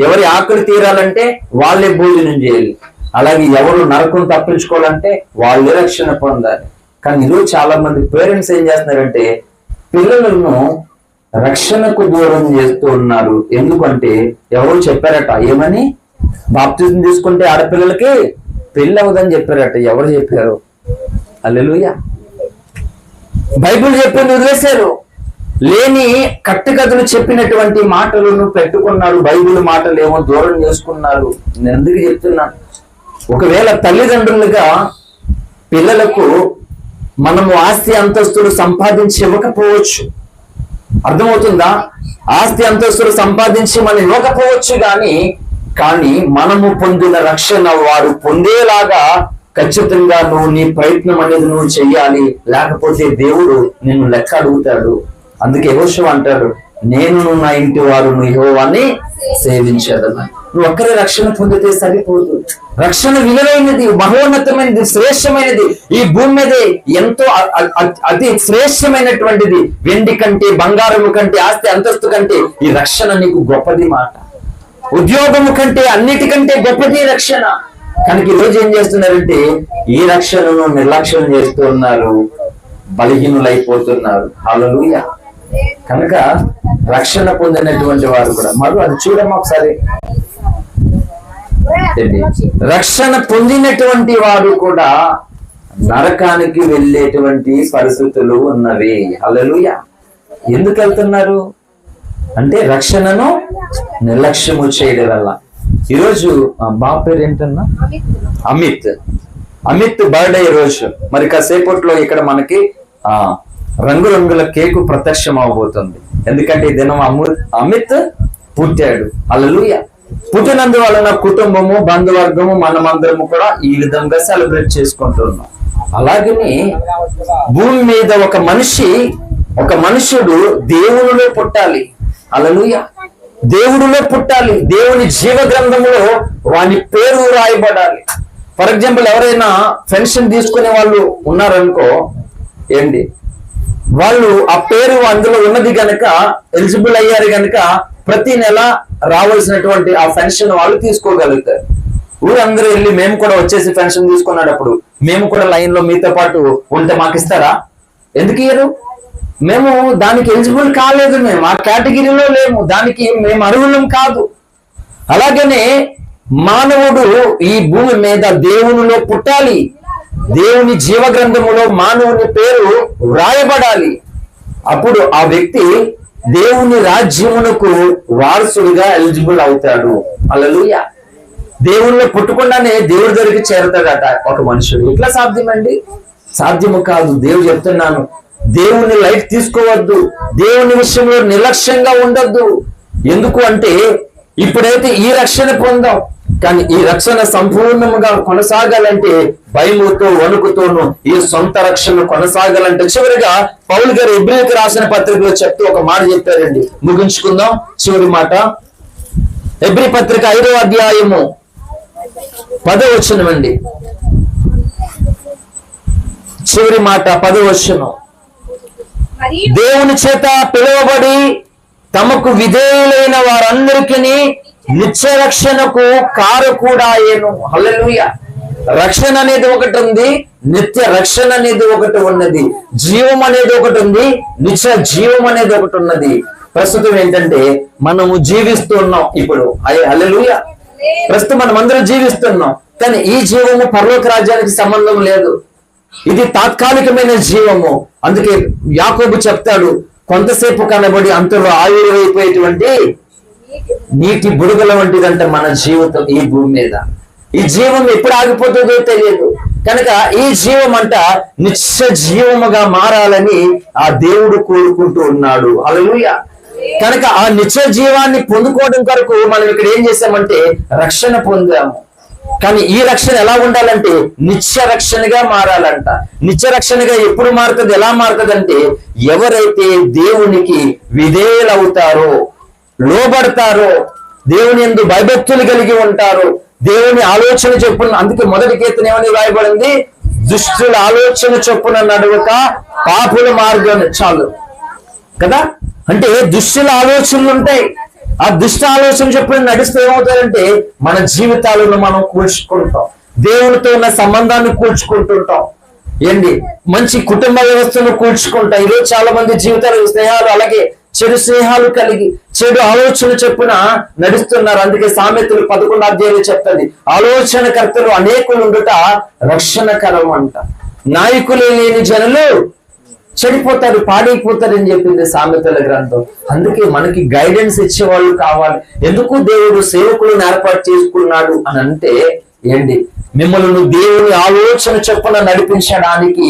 ఎవరి ఆకలి తీరాలంటే వాళ్ళే భోజనం చేయాలి. అలాగే ఎవరు నరకం తప్పించుకోవాలంటే వాళ్ళే రక్షణ పొందాలి. కానీ ఈరోజు చాలా మంది పేరెంట్స్ ఏం చేస్తున్నారంటే, పిల్లలను రక్షణకు దూరం చేస్తూ ఉన్నారు. ఎందుకంటే ఎవరు చెప్పారట, ఏమని? బాప్తిజం తీసుకుంటే ఆడపిల్లలకి పెళ్ళి అవ్వదని చెప్పారట. ఎవరు చెప్పారు? హల్లెలూయా. బైబిల్ చెప్పింది వదిలేశారు. లేని కట్టుకథలు చెప్పినటువంటి మాటలను పెట్టుకున్నారు. బైబిల్ మాటలు ఏమో దూరం చేసుకున్నారు. నేను ఎందుకు చెప్తున్నాను? ఒకవేళ తల్లిదండ్రులుగా పిల్లలకు మనము ఆస్తి అంతస్తులు సంపాదించి ఇవ్వకపోవచ్చు. అర్థమవుతుందా? ఆస్తి అంతస్తులు సంపాదించి మనం ఇవ్వకపోవచ్చు, కానీ మనము పొందిన రక్షణ వారు పొందేలాగా ఖచ్చితంగా నువ్వు నీ ప్రయత్నం అనేది నువ్వు చెయ్యాలి. లేకపోతే దేవుడు నిన్ను లెక్క అడుగుతాడు. అందుకే యెహోషువ అంటాడు, నేను నా ఇంటి వారు యెహోవాని సేవించేదను. నువ్వు ఒక్కరే రక్షణ పొందితే సరిపోదు. రక్షణ విలువైనది, మహోన్నతమైనది, శ్రేష్టమైనది. ఈ భూమి మీద ఎంతో అతి శ్రేష్టమైనటువంటిది. వెండి కంటే, బంగారము కంటే, ఆస్తి అంతస్తు కంటే ఈ రక్షణ నీకు గొప్పది మాట. ఉద్యోగము కంటే, అన్నిటికంటే గొప్పది రక్షణ. కనుక ఈరోజు ఏం చేస్తున్నారంటే, ఈ రక్షణను నిర్లక్ష్యం చేస్తూ ఉన్నారు, బలహీనులైపోతున్నారు. హల్లెలూయా. కనుక రక్షణ పొందినటువంటి వారు కూడా అది చూడమ్మా ఒకసారి. రక్షణ పొందినటువంటి వారు కూడా నరకానికి వెళ్ళేటువంటి పరిస్థితులు ఉన్నవి. హల్లెలూయా. ఎందుకు వెళ్తున్నారు అంటే, రక్షణను నిర్లక్ష్యము చేయడం వల్ల. ఈరోజు బాబు పేరు ఏంటన్నా? అమిత్ బర్త్డే రోజు. మరి కాసేపట్లో ఇక్కడ మనకి రంగురంగుల కేకు ప్రత్యక్షం అవబోతుంది. ఎందుకంటే ఈ దినం అమిత్ పుట్టాడు. హల్లెలూయా. పుట్టినందువలన కుటుంబము, బంధువర్గము, మనమందరము కూడా ఈ విధంగా సెలబ్రేట్ చేసుకుంటున్నాం. అలాగనే భూమి మీద ఒక మనుషుడు దేవునిలో పుట్టాలి. హల్లెలూయా. దేవుడిలో పుట్టాలి. దేవుని జీవ గ్రంథంలో వాని పేరు రాయబడాలి. ఫర్ ఎగ్జాంపుల్, ఎవరైనా పెన్షన్ తీసుకునే వాళ్ళు ఉన్నారనుకో, ఏంటి వాళ్ళు ఆ పేరు అందులో ఉన్నది గనక, ఎలిజిబుల్ అయ్యారు గనక ప్రతి నెల రావాల్సినటువంటి ఆ పెన్షన్ వాళ్ళు తీసుకోగలుగుతారు. ఊరందరూ వెళ్ళి మేము కూడా వచ్చేసి పెన్షన్ తీసుకున్నప్పుడు మేము కూడా లైన్ లో మీతో పాటు ఉంటే మాకు ఇస్తారా? ఎందుకు ఇయ్యరు? మేము దానికి ఎలిజిబుల్ కాలేదు, మేము ఆ కేటగిరీలో లేము, దానికి మేము అర్హులం కాదు. అలాగనే మానవుడు ఈ భూమి మీద దేవునిలో పుట్టాలి. దేవుని జీవ గ్రంథములో మానవుని పేరు వ్రాయబడాలి. అప్పుడు ఆ వ్యక్తి దేవుని రాజ్యమునకు వారసుడిగా ఎలిజిబుల్ అవుతాడు. హల్లెలూయా. దేవునిలో పుట్టకుండానే దేవుడి దగ్గరికి చేరతాడట ఒక మనుషుడు. ఎట్లా సాధ్యమండి? సాధ్యము కాదు. దేవుడు చెప్తున్నాను, దేవుని లైఫ్ తీసుకోవద్దు, దేవుని విషయంలో నిర్లక్ష్యంగా ఉండొద్దు. ఎందుకు అంటే, ఇప్పుడైతే ఈ రక్షణ పొందాం, కానీ ఈ రక్షణ సంపూర్ణంగా కొనసాగాలంటే భయముతో వణుకుతోను ఈ సొంత రక్షణ కొనసాగాలంటే చివరిగా పౌలు గారు హెబ్రీయులకు రాసిన పత్రికలో చెప్తూ ఒక మాట చెప్పారండి. ముగించుకుందాం. చివరి మాట హెబ్రీ పత్రిక 5వ అధ్యాయము 10వ వచనం అండి. చివరి మాట 10వ వచనం. దేవుని చేత పిలువబడి తమకు విధేయులైన వారందరికీ నిత్య రక్షణకు కారకుడాయెను. హల్లెలూయా. రక్షణ అనేది ఒకటి ఉంది, నిత్య రక్షణ అనేది ఒకటి ఉన్నది, జీవం అనేది ఒకటి ఉంది, నిత్య జీవం అనేది ఒకటి ఉన్నది. ప్రస్తుతం ఏంటంటే మనము జీవిస్తున్నాం ఇప్పుడు. హల్లెలూయా. ప్రస్తుతం మనం అందరం జీవిస్తున్నాం, కానీ ఈ జీవము పరలోక రాజ్యానికి సంబంధం లేదు. ఇది తాత్కాలికమైన జీవము. అందుకే యాకోబు చెప్తాడు, కొంతసేపు కనబడి అంతలో ఆవిరైపోయేటువంటి నీటి బుడగల వంటిదంటే మన జీవితం ఈ భూమి మీద. ఈ జీవం ఎప్పుడు ఆగిపోతుందో తెలియదు. కనుక ఈ జీవం అంట నిత్య జీవముగా మారాలని ఆ దేవుడు కోరుకుంటూ ఉన్నాడు. హల్లెలూయా. కనుక ఆ నిత్య జీవాన్ని పొందుకోవడం కొరకు మనం ఇక్కడ ఏం చేసామంటే రక్షణ పొందాము. కానీ ఈ రక్షణ ఎలా ఉండాలంటే నిత్య రక్షణగా మారాలంట. నిత్య రక్షణగా ఎప్పుడు మారుతుంది, ఎలా మారుతుంది అంటే ఎవరైతే దేవునికి విధేయులవుతారో, లోబడతారో, దేవుని యందు భయభక్తులు కలిగి ఉంటారో, దేవుని ఆలోచన చొప్పున. అందుకే మొదటి కీర్తన ఏమని రాయబడింది? దుష్టుల ఆలోచన చొప్పున నడవక పాపుల మార్గం. చాలు కదా. అంటే దుష్టుల ఆలోచనలు ఉంటాయి. ఆ దుష్ట ఆలోచన చొప్పున నడిస్తే ఏమవుతారంటే మన జీవితాలను మనం కూర్చుకుంటాం, దేవునితో ఉన్న సంబంధాన్ని కూర్చుకుంటుంటాం. ఏంటి మంచి కుటుంబ వ్యవస్థను కూర్చుకుంటాం. ఈరోజు చాలా మంది జీవితాలు స్నేహాలు అలాగే చెడు స్నేహాలు కలిగి చెడు ఆలోచన చొప్పున నడుస్తున్నారు. అందుకే సామెతలు 11వ అధ్యాయంలో చెప్తుంది, ఆలోచనకర్తలు అనేకులు ఉండుట రక్షణకరం అంట. నాయకులే లేని జనులు చెడిపోతారు, పాడైపోతారు అని చెప్పింది సామెతల గ్రంథం. అందుకే మనకి గైడెన్స్ ఇచ్చేవాళ్ళు కావాలి. ఎందుకు దేవుడు సేవకులను ఏర్పాటు చేసుకున్నాడు అని అంటే ఏంటి, మిమ్మల్ని దేవుని ఆలోచన చొప్పున నడిపించడానికి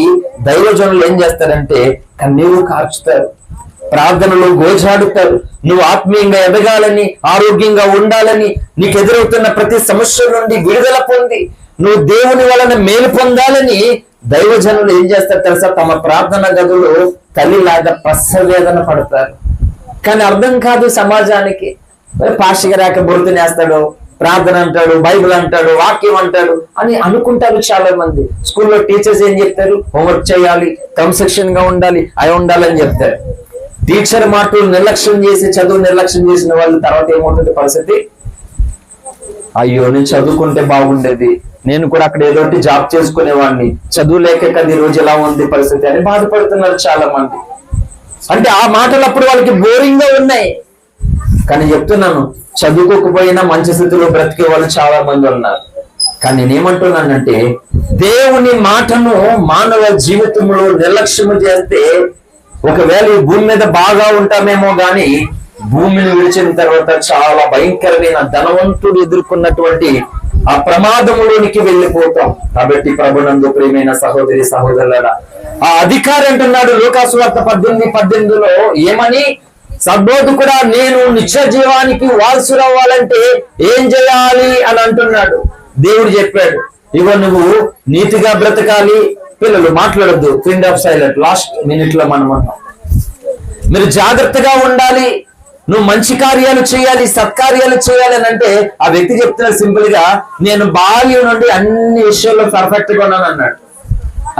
దైవజనులు ఏం చేస్తారంటే కన్నీరు కార్చుతారు, ప్రార్థనలో గోజాడుతారు. నువ్వు ఆత్మీయంగా ఎదగాలని, ఆరోగ్యంగా ఉండాలని, నీకు ఎదురవుతున్న ప్రతి సమస్య నుండి విడుదల పొంది నువ్వు దేవుని వలన మేలు పొందాలని దైవజనులు ఏం చేస్తారు తెలుసా? తమ ప్రార్థన గదులు తల్లిలాగా ప్రసవేదన పడతారు. కానీ అర్థం కాదు సమాజానికి. పాస్టర్ గారు బొరుతునేస్తాడు, ప్రార్థన అంటాడు, బైబిల్ అంటాడు, వాక్యం అంటాడు అని అనుకుంటారు చాలా మంది. స్కూల్లో టీచర్స్ ఏం చెప్తారు? హోంవర్క్ చేయాలి, క్రమశిక్షణ గా ఉండాలి, అవి ఉండాలని చెప్తారు. టీచర్ మాటలు నిర్లక్ష్యం చేసి, చదువు నిర్లక్ష్యం చేసిన వాళ్ళు తర్వాత ఏమవుతుంది పరిస్థితి? అయ్యో నేను చదువుకుంటే బాగుండేది, నేను కూడా అక్కడ ఏదో ఒకటి జాబ్ చేసుకునేవాడిని, చదువు లేక కదా ఈ రోజు ఎలా ఉంది పరిస్థితి అని బాధపడుతున్నారు చాలా మంది. అంటే ఆ మాటలు అప్పుడు వాళ్ళకి బోరింగ్ గా ఉన్నాయి. కానీ చెప్తున్నాను, చదువుకోకపోయినా మంచి స్థితిలో బ్రతికే వాళ్ళు చాలా మంది ఉన్నారు. కానీ నేనేమంటున్నానంటే దేవుని మాటను మానవ జీవితంలో నిర్లక్ష్యం చేస్తే ఒకవేళ ఈ భూమి మీద బాగా ఉంటామేమో గాని భూమిని విడిచిన తర్వాత చాలా భయంకరమైన ధనవంతుడు ఎదుర్కొన్నటువంటి ఆ ప్రమాదములోనికి వెళ్ళిపోతాం. కాబట్టి ప్రభునందు ప్రియమైన సహోదరి సహోదరులారా, ఆ అధికారి అంటున్నాడు లూకాసు వార్త 18:18లో ఏమని? సద్బోధకుడా, నేను నిత్య జీవానికి వారసురవ్వాలంటే ఏం చేయాలి అని అంటున్నాడు. దేవుడు చెప్పాడు, ఇగో నువ్వు నీతిగా బ్రతకాలి. పిల్లలు మాట్లాడొద్దు, క్రిండ్ ఆఫ్ సైలెంట్, లాస్ట్ మినిట్ లో మనం మీరు జాగ్రత్తగా ఉండాలి, నువ్వు మంచి కార్యాలు చేయాలి, సత్కార్యాలు చేయాలి అని అంటే ఆ వ్యక్తి చెప్తున్నాడు సింపుల్ గా, నేను బాల్యం నుండి అన్ని విషయాల్లో పర్ఫెక్ట్ గా ఉన్నాను అన్నాడు.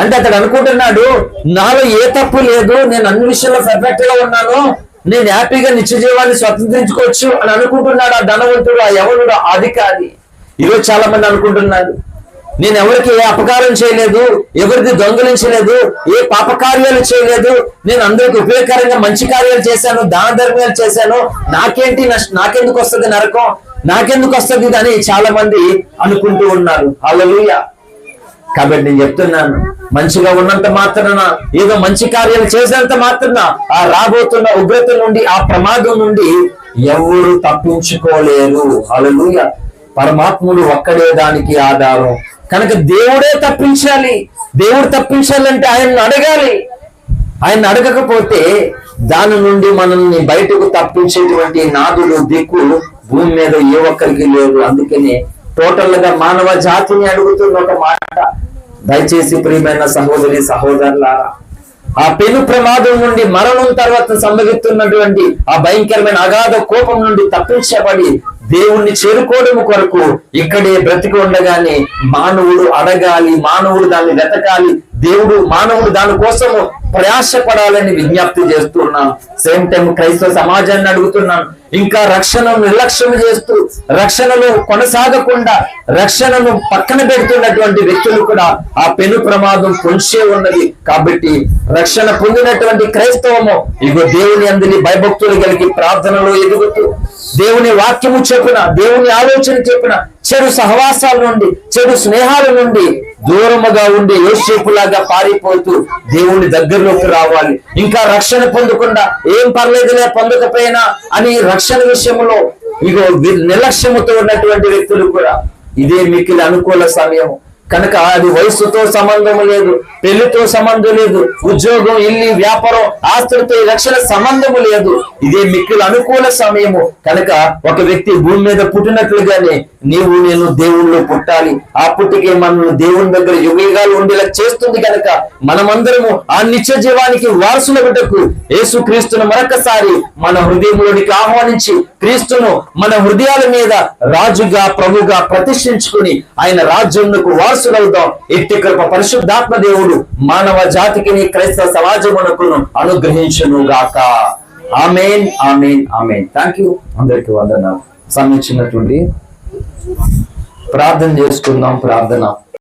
అంటే అతడు అనుకుంటున్నాడు నాలో ఏ తప్పు లేదు, నేను అన్ని విషయాల్లో పర్ఫెక్ట్ గా ఉన్నాను, నేను హ్యాపీగా నిత్య జీవాన్ని స్వతంత్రించుకోవచ్చు అని అనుకుంటున్నాడు ఆ ధనవంతుడు, ఆ యవనుడు, ఆ అధికారి. ఈరోజు చాలా మంది అనుకుంటున్నారు, నేను ఎవరికి ఏ అపకారం చేయలేదు, ఎవరికి దొంగలించలేదు, ఏ పాపకార్యాలు చేయలేదు, నేను అందరికి ఉపయోగకరంగా మంచి కార్యాలు చేశాను, దాన ధర్మాలు చేశాను, నాకేంటి నాకెందుకు వస్తుంది నరకం, నాకెందుకు వస్తుంది ఇది అని చాలా మంది అనుకుంటూ ఉన్నారు. హల్లెలూయా. కాబట్టి నేను చెప్తున్నాను, మంచిగా ఉన్నంత మాత్రాన, ఏదో మంచి కార్యాలు చేసినంత మాత్రాన ఆ రాబోతున్న ఉగ్రత నుండి, ఆ ప్రమాదం నుండి ఎవరు తప్పించుకోలేరు. హల్లెలూయా. పరమాత్ముడు ఒక్కడే దానికి ఆధారం. కనుక దేవుడే తప్పించాలి. దేవుడు తప్పించాలంటే ఆయన్ని అడగాలి. ఆయన అడగకపోతే దాని నుండి మనల్ని బయటకు తప్పించేటువంటి నాదులు, దిక్కు భూమి మీద ఏ ఒక్కరికి లేదు. అందుకనే టోటల్ గా మానవ జాతిని అడుగుతున్న ఒక మాట, దయచేసి ప్రియమైన సహోదరి సహోదరులారా, ఆ పెను ప్రమాదం నుండి, మరణం తర్వాత సంభవిస్తున్నటువంటి ఆ భయంకరమైన అగాధ కోపం నుండి తప్పించబడి దేవుణ్ణి చేరుకోవడం కొరకు ఇక్కడే బ్రతికి ఉండగానే మానవుడు అడగాలి, మానవుడు దాన్ని వెతకాలి, మానవుడు దాని కోసము ప్రయాసపడాలని విజ్ఞప్తి చేస్తున్నాను. సేమ్ టైం క్రైస్తవ సమాజాన్ని అడుగుతున్నాను, ఇంకా రక్షణను నిర్లక్ష్యం చేస్తూ రక్షణలో కొనసాగకుండా రక్షణను పక్కన పెడుతున్నటువంటి వ్యక్తులు కూడా ఆ పెను ప్రమాదం పొంచే ఉన్నది. కాబట్టి రక్షణ పొందినటువంటి క్రైస్తవము ఇగో దేవుని అందుని భయభక్తులు కలిగి ప్రార్థనలో ఎదుగుతూ దేవుని వాక్యము చెప్పున, దేవుని ఆలోచన చెప్పున, చెడు సహవాసాల నుండి, చెడు స్నేహాల నుండి దూరముగా ఉండి యోసేపులాగా పారిపోతూ దేవుని దగ్గరలోకి రావాలి. ఇంకా రక్షణ పొందకుండా ఏం పర్లేదులే పొందకపోయినా అని రక్షణ విషయంలో ఇగో నిర్లక్ష్యముతో ఉన్నటువంటి వ్యక్తులు కూడా ఇదే మిక్కిలి అనుకూల సమయం కనుక అది వయసుతో సంబంధం లేదు, పెళ్లితో సంబంధం లేదు, ఉద్యోగం, ఇల్లు, వ్యాపారం, ఆస్తులతో ఈ రక్షణ సంబంధము లేదు. ఇదే మిక్కిలి అనుకూల సమయము కనుక ఒక వ్యక్తి భూమి మీద పుట్టినట్లుగానే నీవు నేను దేవుణ్ణిలో పుట్టాలి. ఆ పుట్టికే మనల్ని దేవుని దగ్గర యుగయుగాలు ఉండేలా చేస్తుంది. కనుక మనమందరము ఆ నిత్య జీవానికి వారసుల బిడ్డకు యేసు క్రీస్తును మరొకసారి మన హృదయంలోనికి ఆహ్వానించి క్రీస్తును మన హృదయాల మీద రాజుగా ప్రభుగా ప్రతిష్ఠించుకుని ఆయన రాజ్యమునకు వారసులవుదాం. ఎట్టి కృప పరిశుద్ధాత్మ దేవుడు మానవ జాతికి క్రైస్తవ సమాజమునకును అనుగ్రహించును గాక. ఆమేన్, ఆమేన్, ఆమేన్. Thank you. అందరికీ వందనాలు. సమీక్షించినటువంటి ప్రార్థన చేసుకుందాం. ప్రార్థన.